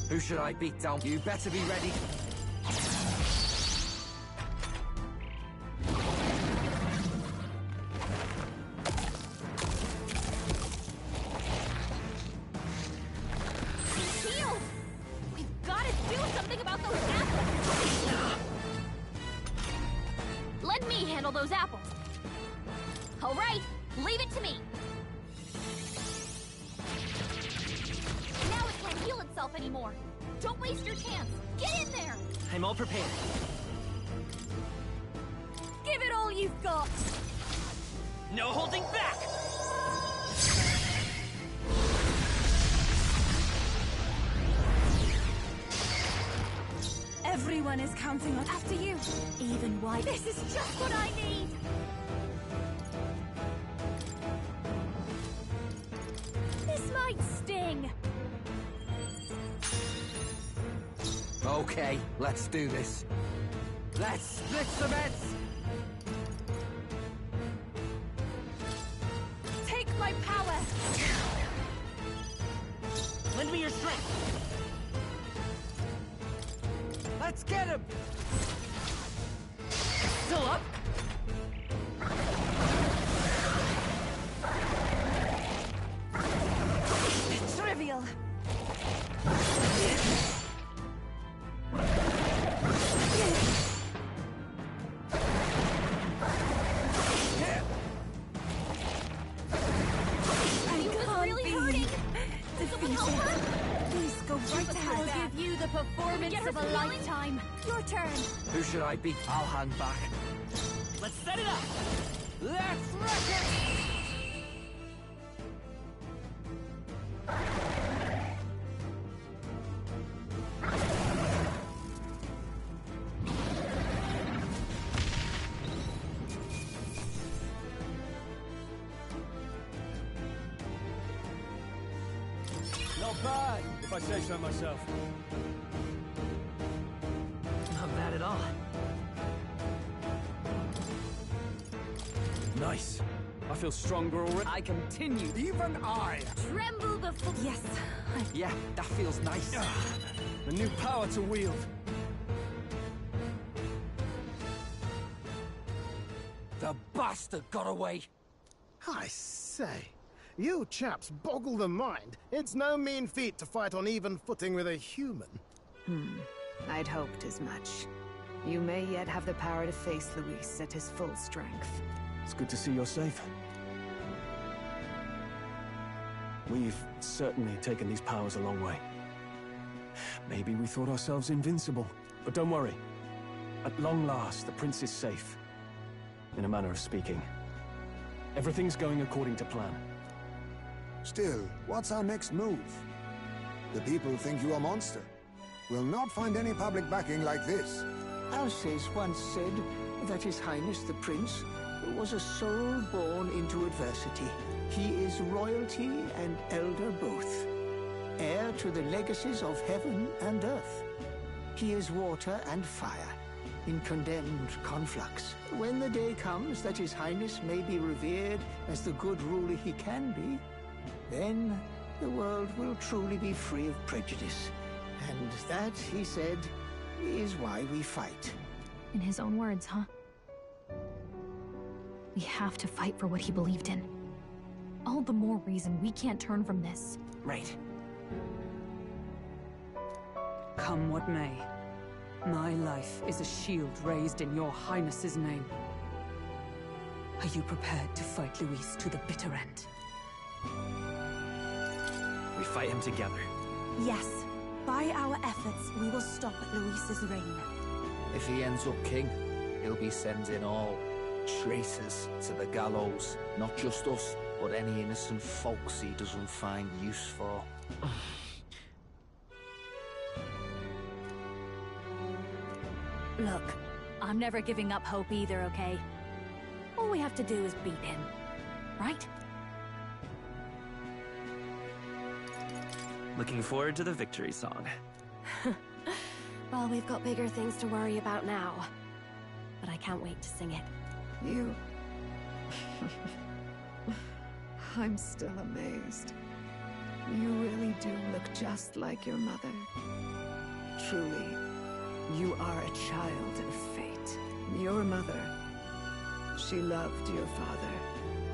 Who should I beat down? You better be ready. Heal! We've got to do something about those apples! all those apples. All right, leave it to me. Now it can't heal itself anymore. Don't waste your chance. Get in there. I'm all prepared. Give it all you've got. No holding back! Everyone is counting on after you. Even White. This is just what I need. This might sting. Okay, let's do this. Let's split some heads! Take my power. Lend me your strength. Let's get him! Still up? Trivial. Performance of a lifetime. Your turn. Who should I be? I'll hand back. Let's set it up! Let's wreck it! Not bad, if I say so myself. Not bad at all. Nice. I feel stronger already. I continue. Even I. Tremble before. Yes. Yeah, that feels nice. A new power to wield. The bastard got away. I say, you chaps boggle the mind. It's no mean feat to fight on even footing with a human. I'd hoped as much. You may yet have the power to face Luis at his full strength. It's good to see you're safe. We've certainly taken these powers a long way. Maybe we thought ourselves invincible, but don't worry. At long last, the prince is safe. In a manner of speaking. Everything's going according to plan. Still, what's our next move? The people think you a monster. We'll not find any public backing like this. Alces once said that His Highness the Prince was a soul born into adversity. He is royalty and elder both, heir to the legacies of heaven and earth. He is water and fire, in condemned conflux. When the day comes that His Highness may be revered as the good ruler he can be, then the world will truly be free of prejudice. And that, he said, is why we fight. In his own words, huh? We have to fight for what he believed in. All the more reason we can't turn from this. Right. Come what may, my life is a shield raised in your highness's name. Are you prepared to fight Luis to the bitter end? We fight him together. Yes. By our efforts, we will stop Luis's reign. If he ends up king, he'll be sending all traitors to the gallows. Not just us, but any innocent folks he doesn't find use for. Look, I'm never giving up hope either, okay? All we have to do is beat him, right? Looking forward to the victory song. Well, we've got bigger things to worry about now. But I can't wait to sing it. You... I'm still amazed. You really do look just like your mother. Truly, you are a child of fate. Your mother, she loved your father,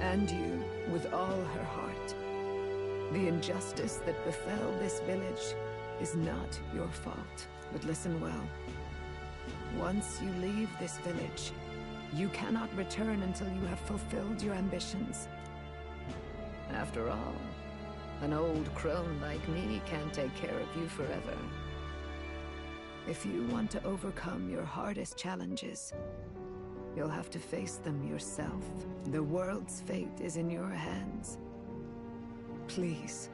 and you with all her heart. The injustice that befell this village is not your fault. But listen well. Once you leave this village, You cannot return until you have fulfilled your ambitions. After all, an old crone like me can't take care of you forever. If you want to overcome your hardest challenges, you'll have to face them yourself. The world's fate is in your hands. Please,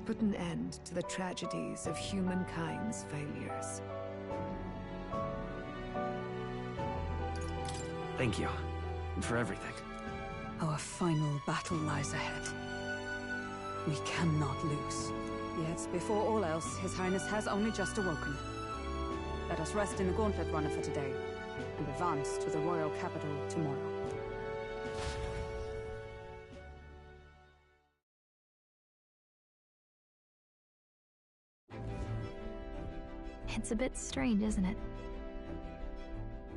put an end to the tragedies of humankind's failures. Thank you. For everything. Our final battle lies ahead. We cannot lose. Yet, before all else, His Highness has only just awoken. Let us rest in the Gauntlet Runner for today, and advance to the royal capital tomorrow. It's a bit strange, isn't it?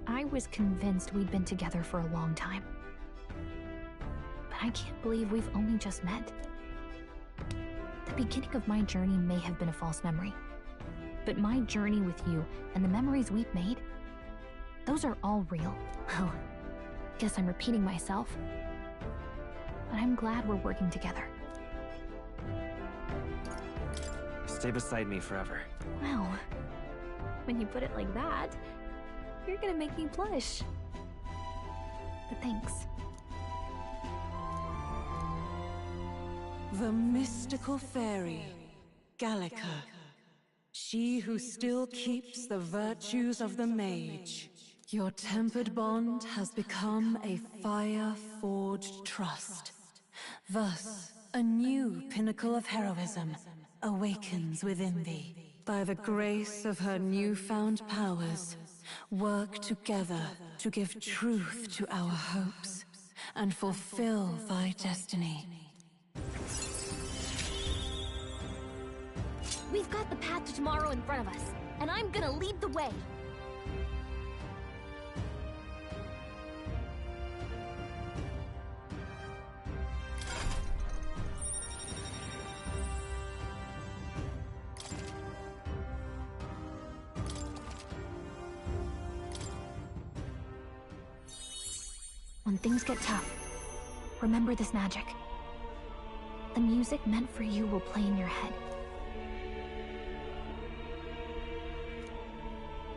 I was convinced we'd been together for a long time. But I can't believe we've only just met. The beginning of my journey may have been a false memory. But my journey with you and the memories we've made, those are all real. Well, guess I'm repeating myself. But I'm glad we're working together. Stay beside me forever. Well, when you put it like that, you're gonna make me blush. But thanks. The mystical fairy, Gallica. She who still keeps the virtues of the mage. Your tempered bond has become a fire-forged trust. Thus, a new pinnacle of heroism awakens within thee. By the grace of her newfound powers, work together to give truth to our hopes and fulfill thy destiny. We've got the path to tomorrow in front of us, and I'm gonna lead the way. When things get tough, remember this magic. The music meant for you will play in your head.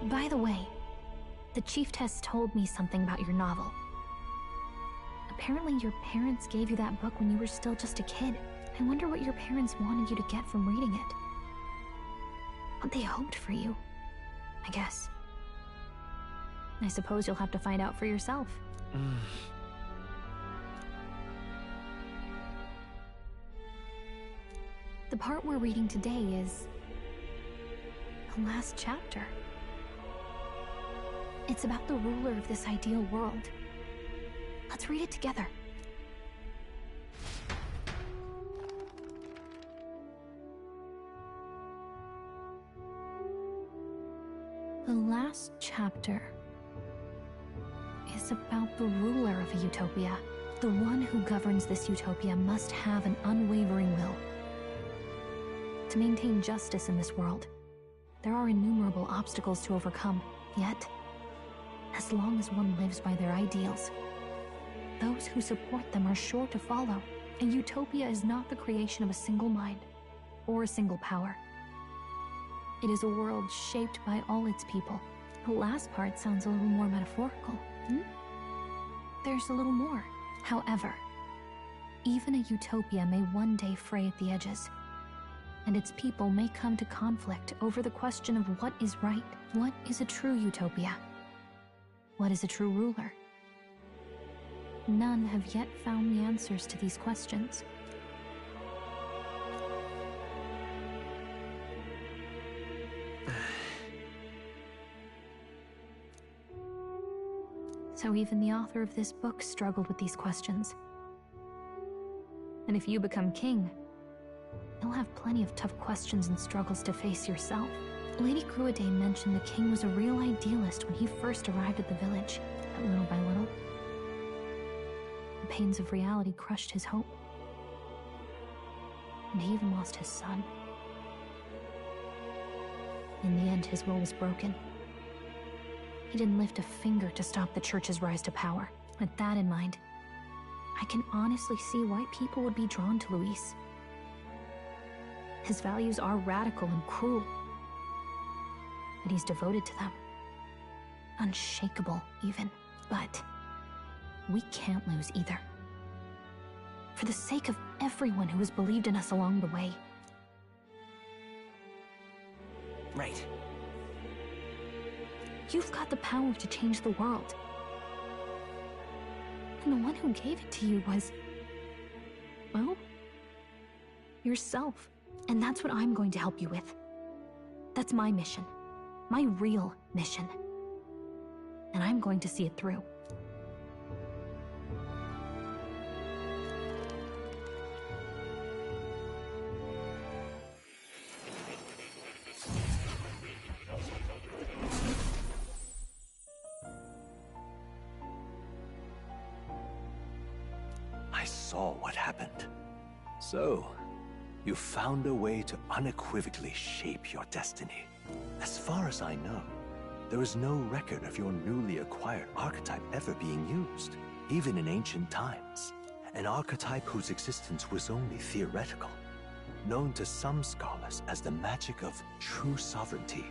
By the way, the Chieftess told me something about your novel. Apparently your parents gave you that book when you were still just a kid. I wonder what your parents wanted you to get from reading it. What they hoped for you, I guess. I suppose you'll have to find out for yourself. The part we're reading today is the last chapter. It's about the ruler of this ideal world. Let's read it together. The last chapter is about the ruler of a utopia. The one who governs this utopia must have an unwavering will. To maintain justice in this world, there are innumerable obstacles to overcome, yet, as long as one lives by their ideals, those who support them are sure to follow. A utopia is not the creation of a single mind or a single power. It is a world shaped by all its people. The last part sounds a little more metaphorical. There's a little more. However, even a utopia may one day fray at the edges, and its people may come to conflict over the question of what is right. What is a true utopia? What is a true ruler? None have yet found the answers to these questions. So even the author of this book struggled with these questions. And if you become king, you'll have plenty of tough questions and struggles to face yourself. Lady Gruaday mentioned the king was a real idealist when he first arrived at the village, but little by little, the pains of reality crushed his hope. And he even lost his son. In the end, his will was broken. He didn't lift a finger to stop the Church's rise to power. With that in mind, I can honestly see why people would be drawn to Luis. His values are radical and cruel, but he's devoted to them. Unshakable, even. But we can't lose either. For the sake of everyone who has believed in us along the way. Right. You've got the power to change the world. And the one who gave it to you was, well, yourself. And that's what I'm going to help you with. That's my mission. My real mission. And I'm going to see it through. I saw what happened. So, you found a way to unequivocally shape your destiny. As far as I know, there is no record of your newly acquired archetype ever being used, even in ancient times. An archetype whose existence was only theoretical, known to some scholars as the magic of true sovereignty.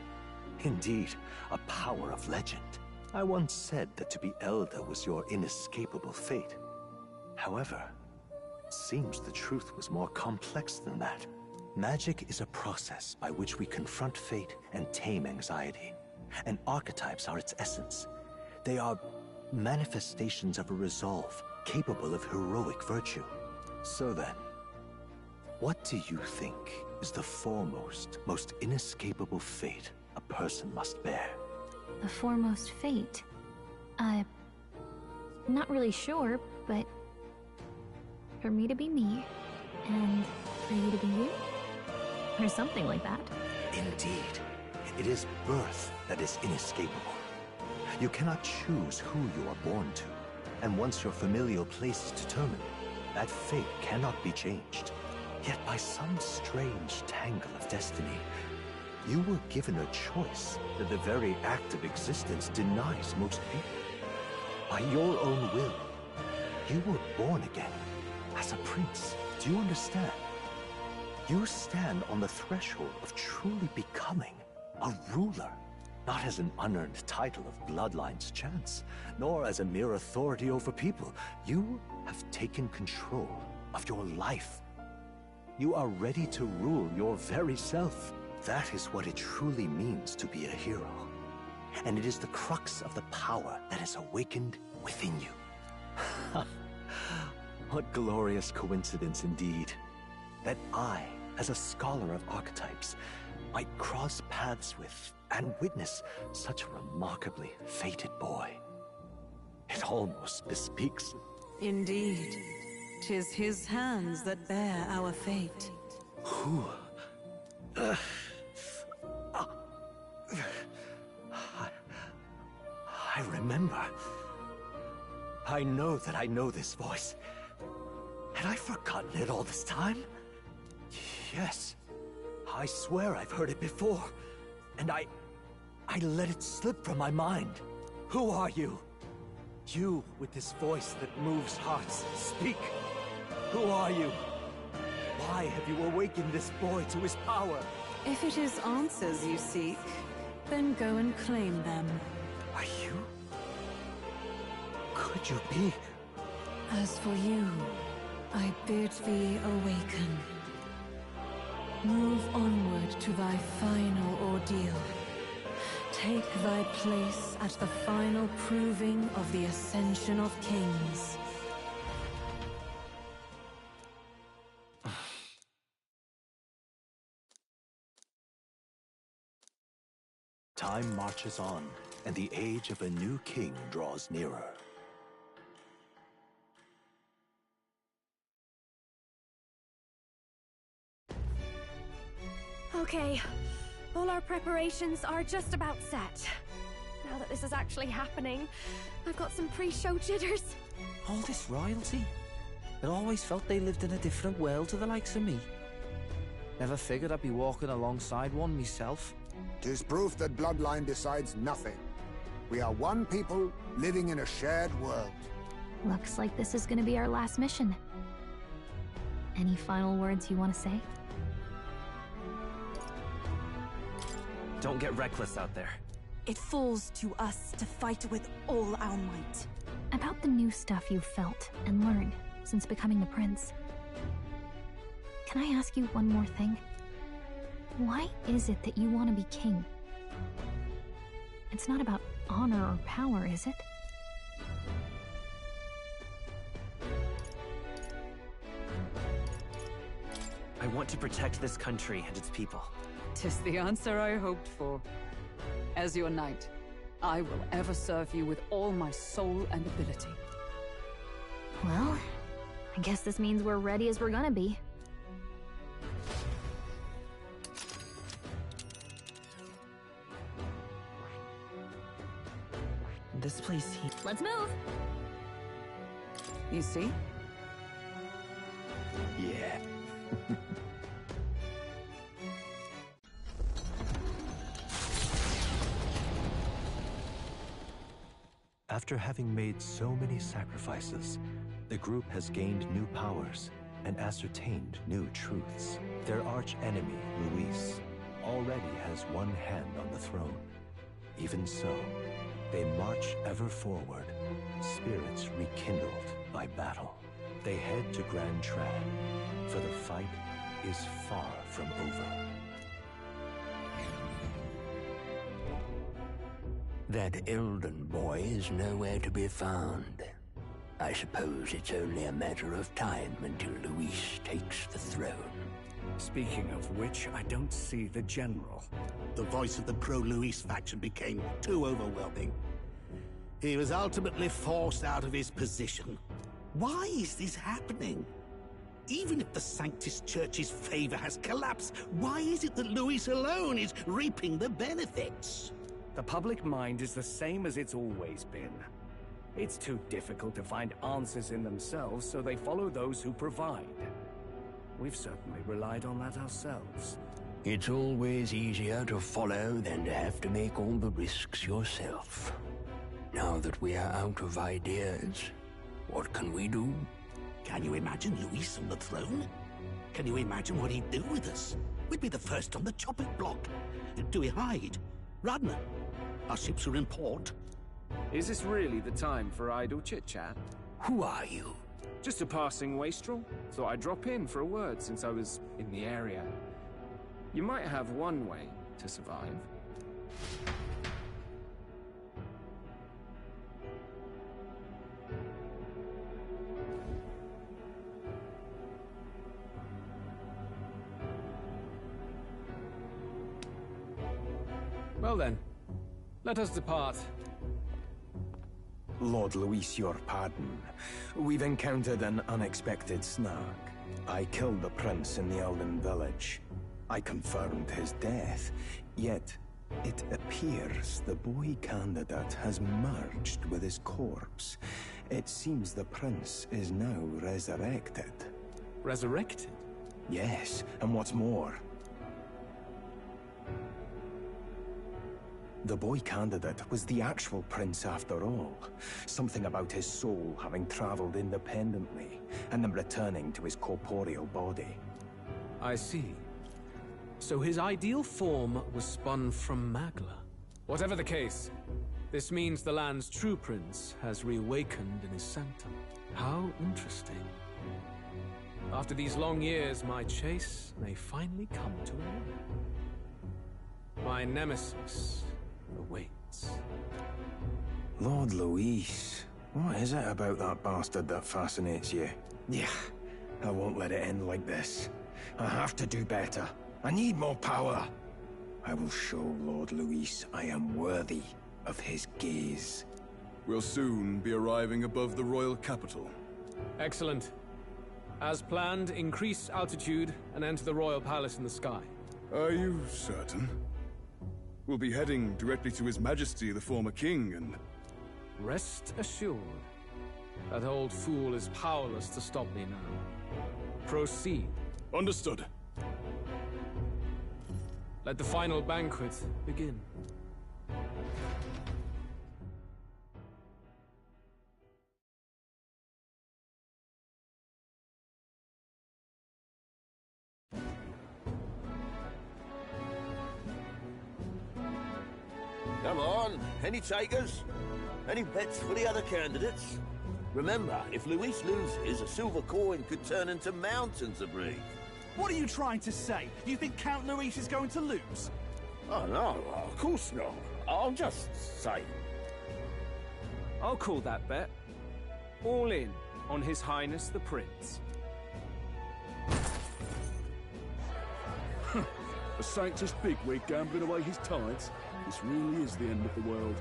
Indeed, a power of legend. I once said that to be Elder was your inescapable fate. However, it seems the truth was more complex than that. Magic is a process by which we confront fate and tame anxiety. And archetypes are its essence. They are manifestations of a resolve capable of heroic virtue. So then, what do you think is the foremost, most inescapable fate a person must bear? The foremost fate? Not really sure, but for me to be me, and for you to be you? Or something like that. Indeed. It is birth that is inescapable. You cannot choose who you are born to, and once your familial place is determined, that fate cannot be changed. Yet by some strange tangle of destiny, you were given a choice that the very act of existence denies most people. By your own will, you were born again as a prince. Do you understand? You stand on the threshold of truly becoming a ruler, not as an unearned title of bloodline's chance, nor as a mere authority over people. You have taken control of your life. You are ready to rule your very self. That is what it truly means to be a hero. And it is the crux of the power that is awakened within you. What glorious coincidence indeed, that I, as a scholar of archetypes, might cross paths with and witness such a remarkably fated boy. It almost bespeaks... Indeed. 'Tis his hands that bear our fate. Who? I remember. I know that I know this voice. Had I forgotten it all this time? Yes. I swear I've heard it before. And I let it slip from my mind. Who are you? You with this voice that moves hearts. Speak. Who are you? Why have you awakened this boy to his power? If it is answers you seek, then go and claim them. Are you? Could you be? As for you, I bid thee awaken. Move onward to thy final ordeal. Take thy place at the final proving of the Ascension of Kings. Time marches on, and the age of a new king draws nearer. Okay, all our preparations are just about set. Now that this is actually happening, I've got some pre-show jitters. All this royalty? I always felt they lived in a different world to the likes of me. Never figured I'd be walking alongside one myself. 'Tis proof that bloodline decides nothing. We are one people living in a shared world. Looks like this is gonna be our last mission. Any final words you want to say? Don't get reckless out there. It falls to us to fight with all our might. About the new stuff you've felt and learned since becoming the prince. Can I ask you one more thing? Why is it that you want to be king? It's not about honor or power, is it? I want to protect this country and its people. 'Tis the answer I hoped for. As your knight, I will ever serve you with all my soul and ability. Well, I guess this means we're ready as we're gonna be. This place Let's move! You see? Yeah. After having made so many sacrifices, the group has gained new powers and ascertained new truths. Their arch-enemy, Luis, already has one hand on the throne. Even so, they march ever forward, spirits rekindled by battle. They head to Grand Trad, for the fight is far from over. That Elden boy is nowhere to be found. I suppose it's only a matter of time until Luis takes the throne. Speaking of which, I don't see the general. The voice of the pro-Luis faction became too overwhelming. He was ultimately forced out of his position. Why is this happening? Even if the Sanctus Church's favor has collapsed, why is it that Luis alone is reaping the benefits? The public mind is the same as it's always been. It's too difficult to find answers in themselves, so they follow those who provide. We've certainly relied on that ourselves. It's always easier to follow than to have to make all the risks yourself. Now that we are out of ideas, what can we do? Can you imagine Luis on the throne? Can you imagine what he'd do with us? We'd be the first on the chopping block. Do we hide? Run? Our ships are in port. Is this really the time for idle chit-chat? Who are you? Just a passing wastrel. Thought I'd drop in for a word since I was in the area. You might have one way to survive. Well then, let us depart. Lord Luis, your pardon. We've encountered an unexpected snag. I killed the prince in the Elden village. I confirmed his death, yet it appears the boy candidate has merged with his corpse. It seems the prince is now resurrected. Resurrected? Yes, and what's more, the boy candidate was the actual prince after all. Something about his soul having traveled independently, and then returning to his corporeal body. I see. So his ideal form was spun from Magla. Whatever the case, this means the land's true prince has reawakened in his sanctum. How interesting. After these long years, my chase may finally come to an end. My nemesis awaits. Lord Luis, what is it about that bastard that fascinates you? Yeah, I won't let it end like this. I have to do better. I need more power. I will show Lord Luis I am worthy of his gaze. We'll soon be arriving above the royal capital. Excellent. As planned, increase altitude and enter the royal palace in the sky. Are you certain? We'll be heading directly to His Majesty, the former king, and... Rest assured, that old fool is powerless to stop me now. Proceed. Understood. Let the final banquet begin. Come on, any takers? Any bets for the other candidates? Remember, if Luis loses, a silver coin could turn into mountains of Reef. What are you trying to say? You think Count Luis is going to lose? Oh, no, of course not. I'll just say. I'll call that bet. All in on His Highness the Prince. A Sanctus bigwig gambling away his tithes? This really is the end of the world.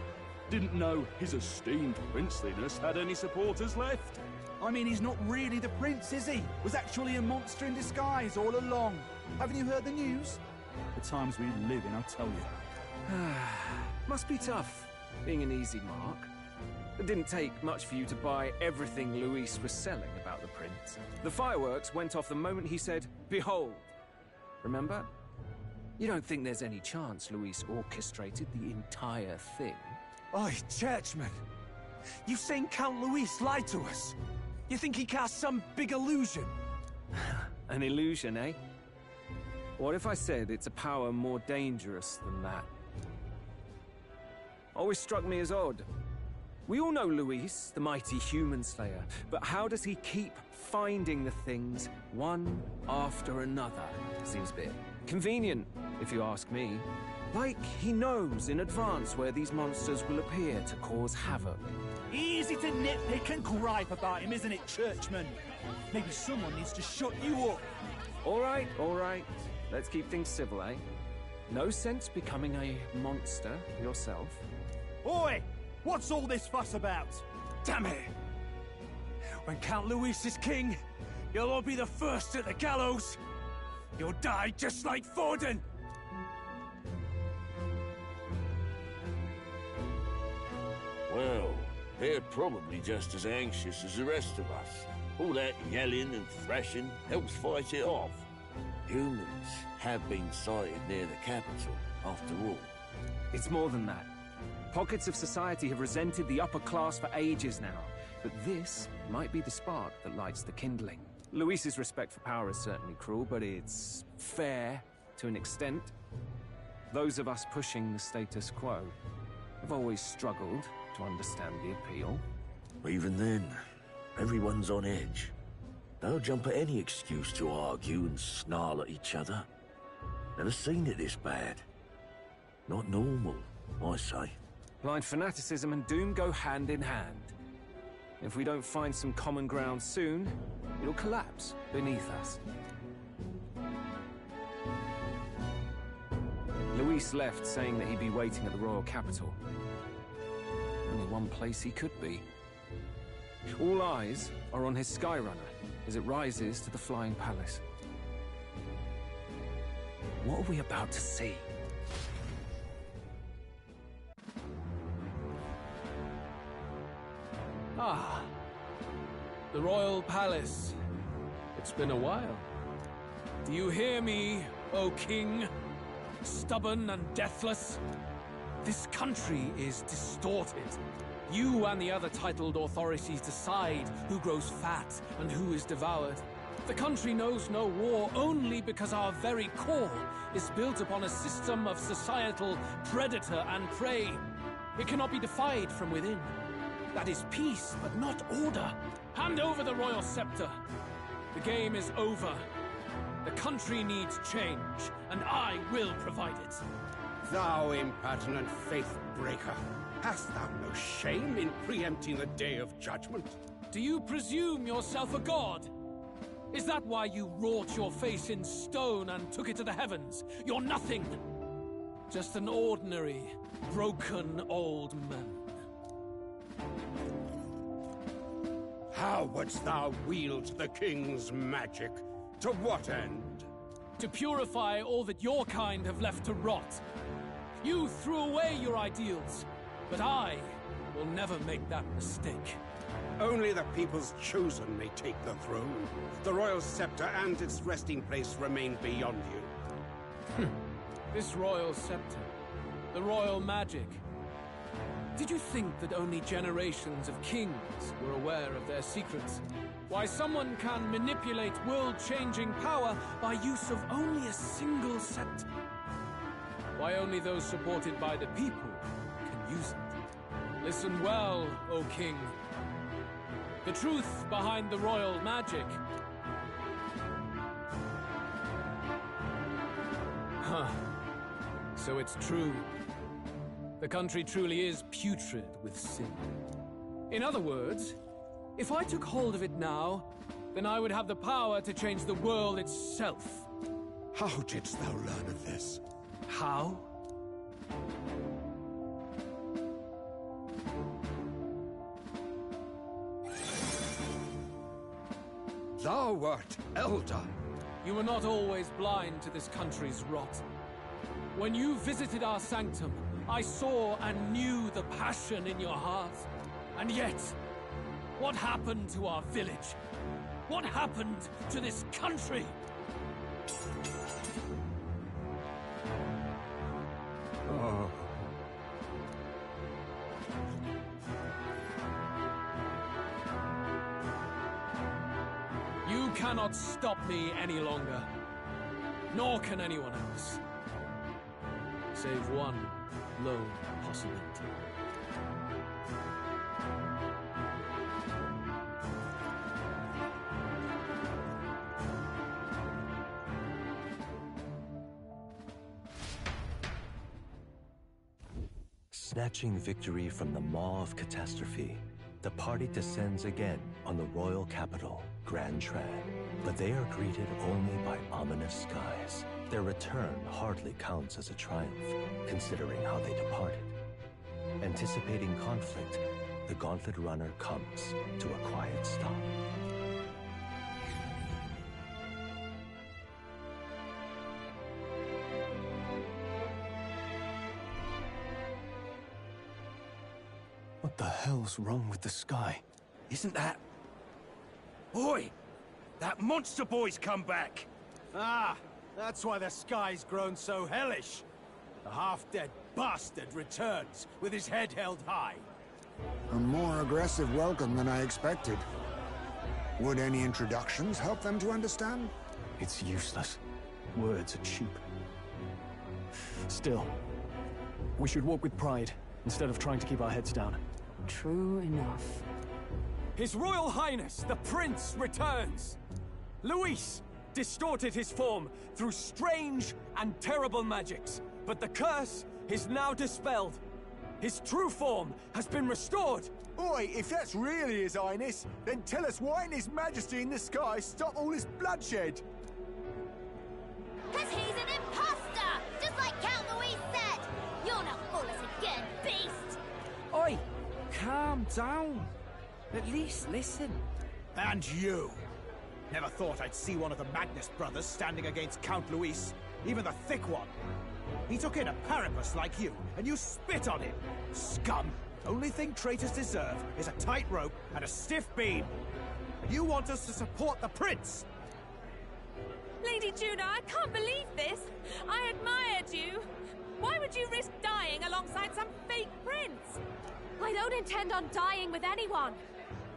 Didn't know his esteemed princeliness had any supporters left. I mean, he's not really the prince, is he? Was actually a monster in disguise all along. Haven't you heard the news? The times we live in, I'll tell you. Must be tough, being an easy mark. It didn't take much for you to buy everything Luis was selling about the prince. The fireworks went off the moment he said, "Behold." Remember? You don't think there's any chance Luis orchestrated the entire thing? Oi, churchman! You've seen Count Luis lie to us? You think he cast some big illusion? An illusion, eh? What if I said it's a power more dangerous than that? Always struck me as odd. We all know Luis, the mighty human slayer, but how does he keep finding the things one after another? Seems a bit convenient, if you ask me. Like he knows in advance where these monsters will appear to cause havoc. Easy to nitpick and gripe about him, isn't it, churchman? Maybe someone needs to shut you up. All right. Let's keep things civil, eh? No sense becoming a monster yourself. Oi! What's all this fuss about? Damn it! When Count Luis is king, you'll all be the first at the gallows. You'll die just like Forden. Well, they're probably just as anxious as the rest of us. All that yelling and thrashing helps fight it off. Humans have been sighted near the capital, after all. It's more than that. Pockets of society have resented the upper class for ages now, but this might be the spark that lights the kindling. Luis's respect for power is certainly cruel, but it's fair to an extent. Those of us pushing the status quo have always struggled to understand the appeal. Even then, everyone's on edge. They'll jump at any excuse to argue and snarl at each other. Never seen it this bad. Not normal, I say. Blind fanaticism and doom go hand in hand. If we don't find some common ground soon, it'll collapse beneath us. Luis left saying that he'd be waiting at the royal capital. Only one place he could be. All eyes are on his Skyrunner as it rises to the flying palace. What are we about to see? Ah, the royal palace. It's been a while. Do you hear me, O king? Stubborn and deathless? This country is distorted. You and the other titled authorities decide who grows fat and who is devoured. The country knows no war only because our very core is built upon a system of societal predator and prey. It cannot be defied from within. That is peace, but not order. Hand over the royal scepter. The game is over. The country needs change, and I will provide it. Thou impertinent faith-breaker, hast thou no shame in preempting the day of judgment? Do you presume yourself a god? Is that why you wrought your face in stone and took it to the heavens? You're nothing. Just an ordinary, broken old man. How wouldst thou wield the king's magic? To what end? To purify all that your kind have left to rot. You threw away your ideals, but I will never make that mistake. Only the people's chosen may take the throne. The royal scepter and its resting place remain beyond you. This royal scepter, the royal magic. Did you think that only generations of kings were aware of their secrets? Why someone can manipulate world-changing power by use of only a single scepter? Why only those supported by the people Listen well, O King. The truth behind the royal magic. Huh. So it's true. The country truly is putrid with sin. In other words, if I took hold of it now, then I would have the power to change the world itself. How didst thou learn of this? How? Thou wert elder. You were not always blind to this country's rot. When you visited our sanctum, I saw and knew the passion in your heart. And yet, what happened to our village? What happened to this country? Oh. You cannot stop me any longer. Nor can anyone else. Save one lone possibility. Snatching victory from the maw of catastrophe, the party descends again on the royal capital, Grand Tran. But they are greeted only by ominous skies. Their return hardly counts as a triumph, considering how they departed. Anticipating conflict, the Gauntlet Runner comes to a quiet stop. What the hell's wrong with the sky? Isn't that... Boy! That monster boy's come back! Ah, that's why the sky's grown so hellish. The half-dead bastard returns with his head held high. A more aggressive welcome than I expected. Would any introductions help them to understand? It's useless. Words are cheap. Still, we should walk with pride instead of trying to keep our heads down. True enough. His Royal Highness, the Prince, returns! Luis distorted his form through strange and terrible magics, but the curse is now dispelled. His true form has been restored! Oi, if that's really His Highness, then tell us why in His Majesty in the sky stop all this bloodshed? 'Cause he's an imposter! Just like Count Luis said! You'll not fool us again, beast! Oi! Calm down. At least listen. And you! Never thought I'd see one of the Magnus brothers standing against Count Luis, even the thick one. He took in a Paripus like you, and you spit on him! Scum! Only thing traitors deserve is a tight rope and a stiff beam. And you want us to support the prince? Lady Juno, I can't believe this! I admired you! Why would you risk dying alongside some fake prince? I don't intend on dying with anyone.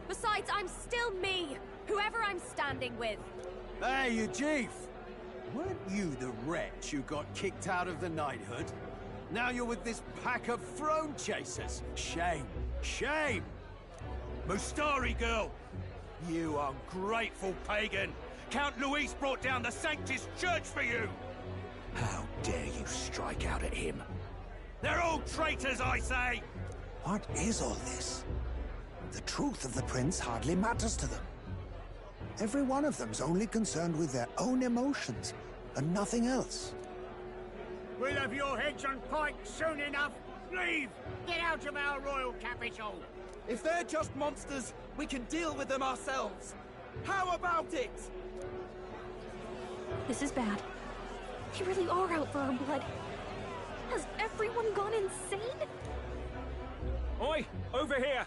Besides, I'm still me, whoever I'm standing with. Hey, you chief! Weren't you the wretch who got kicked out of the knighthood? Now you're with this pack of throne chasers. Shame. Shame! Mustari girl! You ungrateful pagan! Count Luis brought down the Sanctus Church for you! How dare you strike out at him? They're all traitors, I say! What is all this? The truth of the prince hardly matters to them. Every one of them's only concerned with their own emotions, and nothing else. We'll have your heads on pikes soon enough. Leave! Get out of our royal capital! If they're just monsters, we can deal with them ourselves. How about it? This is bad. They really are out for our blood. Has everyone gone insane? Oi! Over here!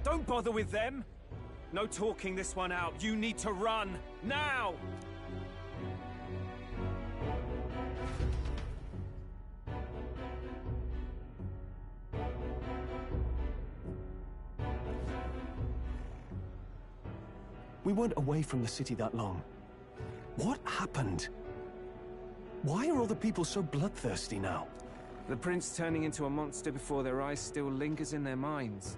Don't bother with them! No talking this one out. You need to run. Now! We weren't away from the city that long. What happened? Why are all the people so bloodthirsty now? The prince turning into a monster before their eyes still lingers in their minds.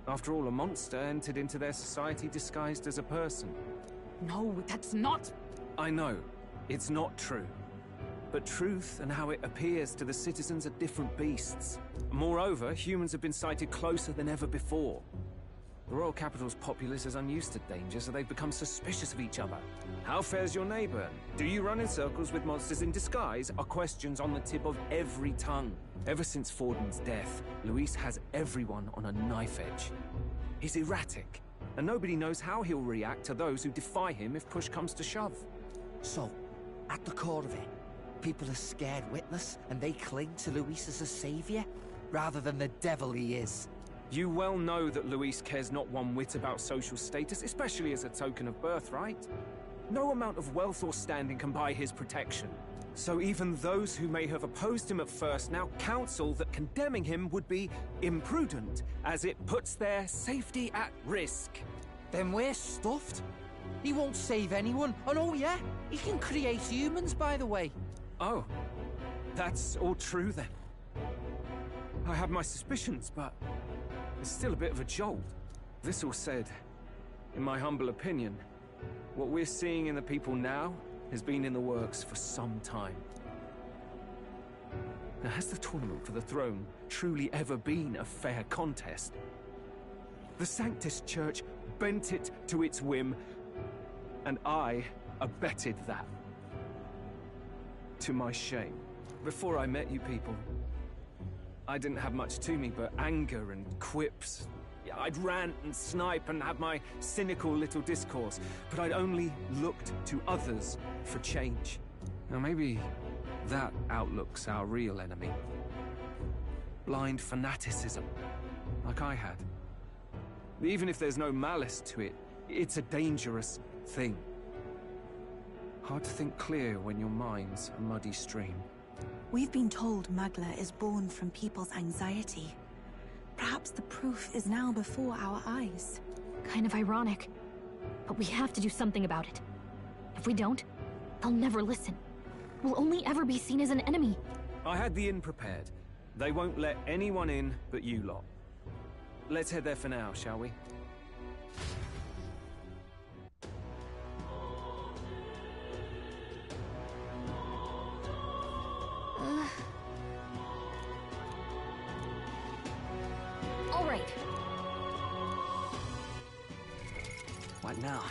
After all, a monster entered into their society disguised as a person. No, that's not... I know, it's not true. But truth and how it appears to the citizens are different beasts. Moreover, humans have been sighted closer than ever before. The royal capital's populace is unused to danger, so they've become suspicious of each other. How fares your neighbor? Do you run in circles with monsters in disguise? Are questions on the tip of every tongue. Ever since Fordman's death, Luis has everyone on a knife edge. He's erratic, and nobody knows how he'll react to those who defy him if push comes to shove. So, at the core of it, people are scared witless, and they cling to Luis as a savior, rather than the devil he is. You well know that Luis cares not one whit about social status, especially as a token of birthright. No amount of wealth or standing can buy his protection. So even those who may have opposed him at first now counsel that condemning him would be imprudent, as it puts their safety at risk. Then we're stuffed. He won't save anyone. And oh yeah, he can create humans, by the way. Oh, that's all true then. I have my suspicions, but it's still a bit of a jolt. This all said, in my humble opinion, what we're seeing in the people now has been in the works for some time. Now, has the tournament for the throne truly ever been a fair contest? The Sanctus Church bent it to its whim, and I abetted that. To my shame. Before I met you people, I didn't have much to me but anger and quips. I'd rant and snipe and have my cynical little discourse, but I'd only looked to others for change. Now maybe that outlook's our real enemy. Blind fanaticism, like I had. Even if there's no malice to it, it's a dangerous thing. Hard to think clear when your mind's a muddy stream. We've been told Magla is born from people's anxiety. Perhaps the proof is now before our eyes. Kind of ironic. But we have to do something about it. If we don't, they'll never listen. We'll only ever be seen as an enemy. I had the inn prepared. They won't let anyone in but you lot. Let's head there for now, shall we? All right. What now?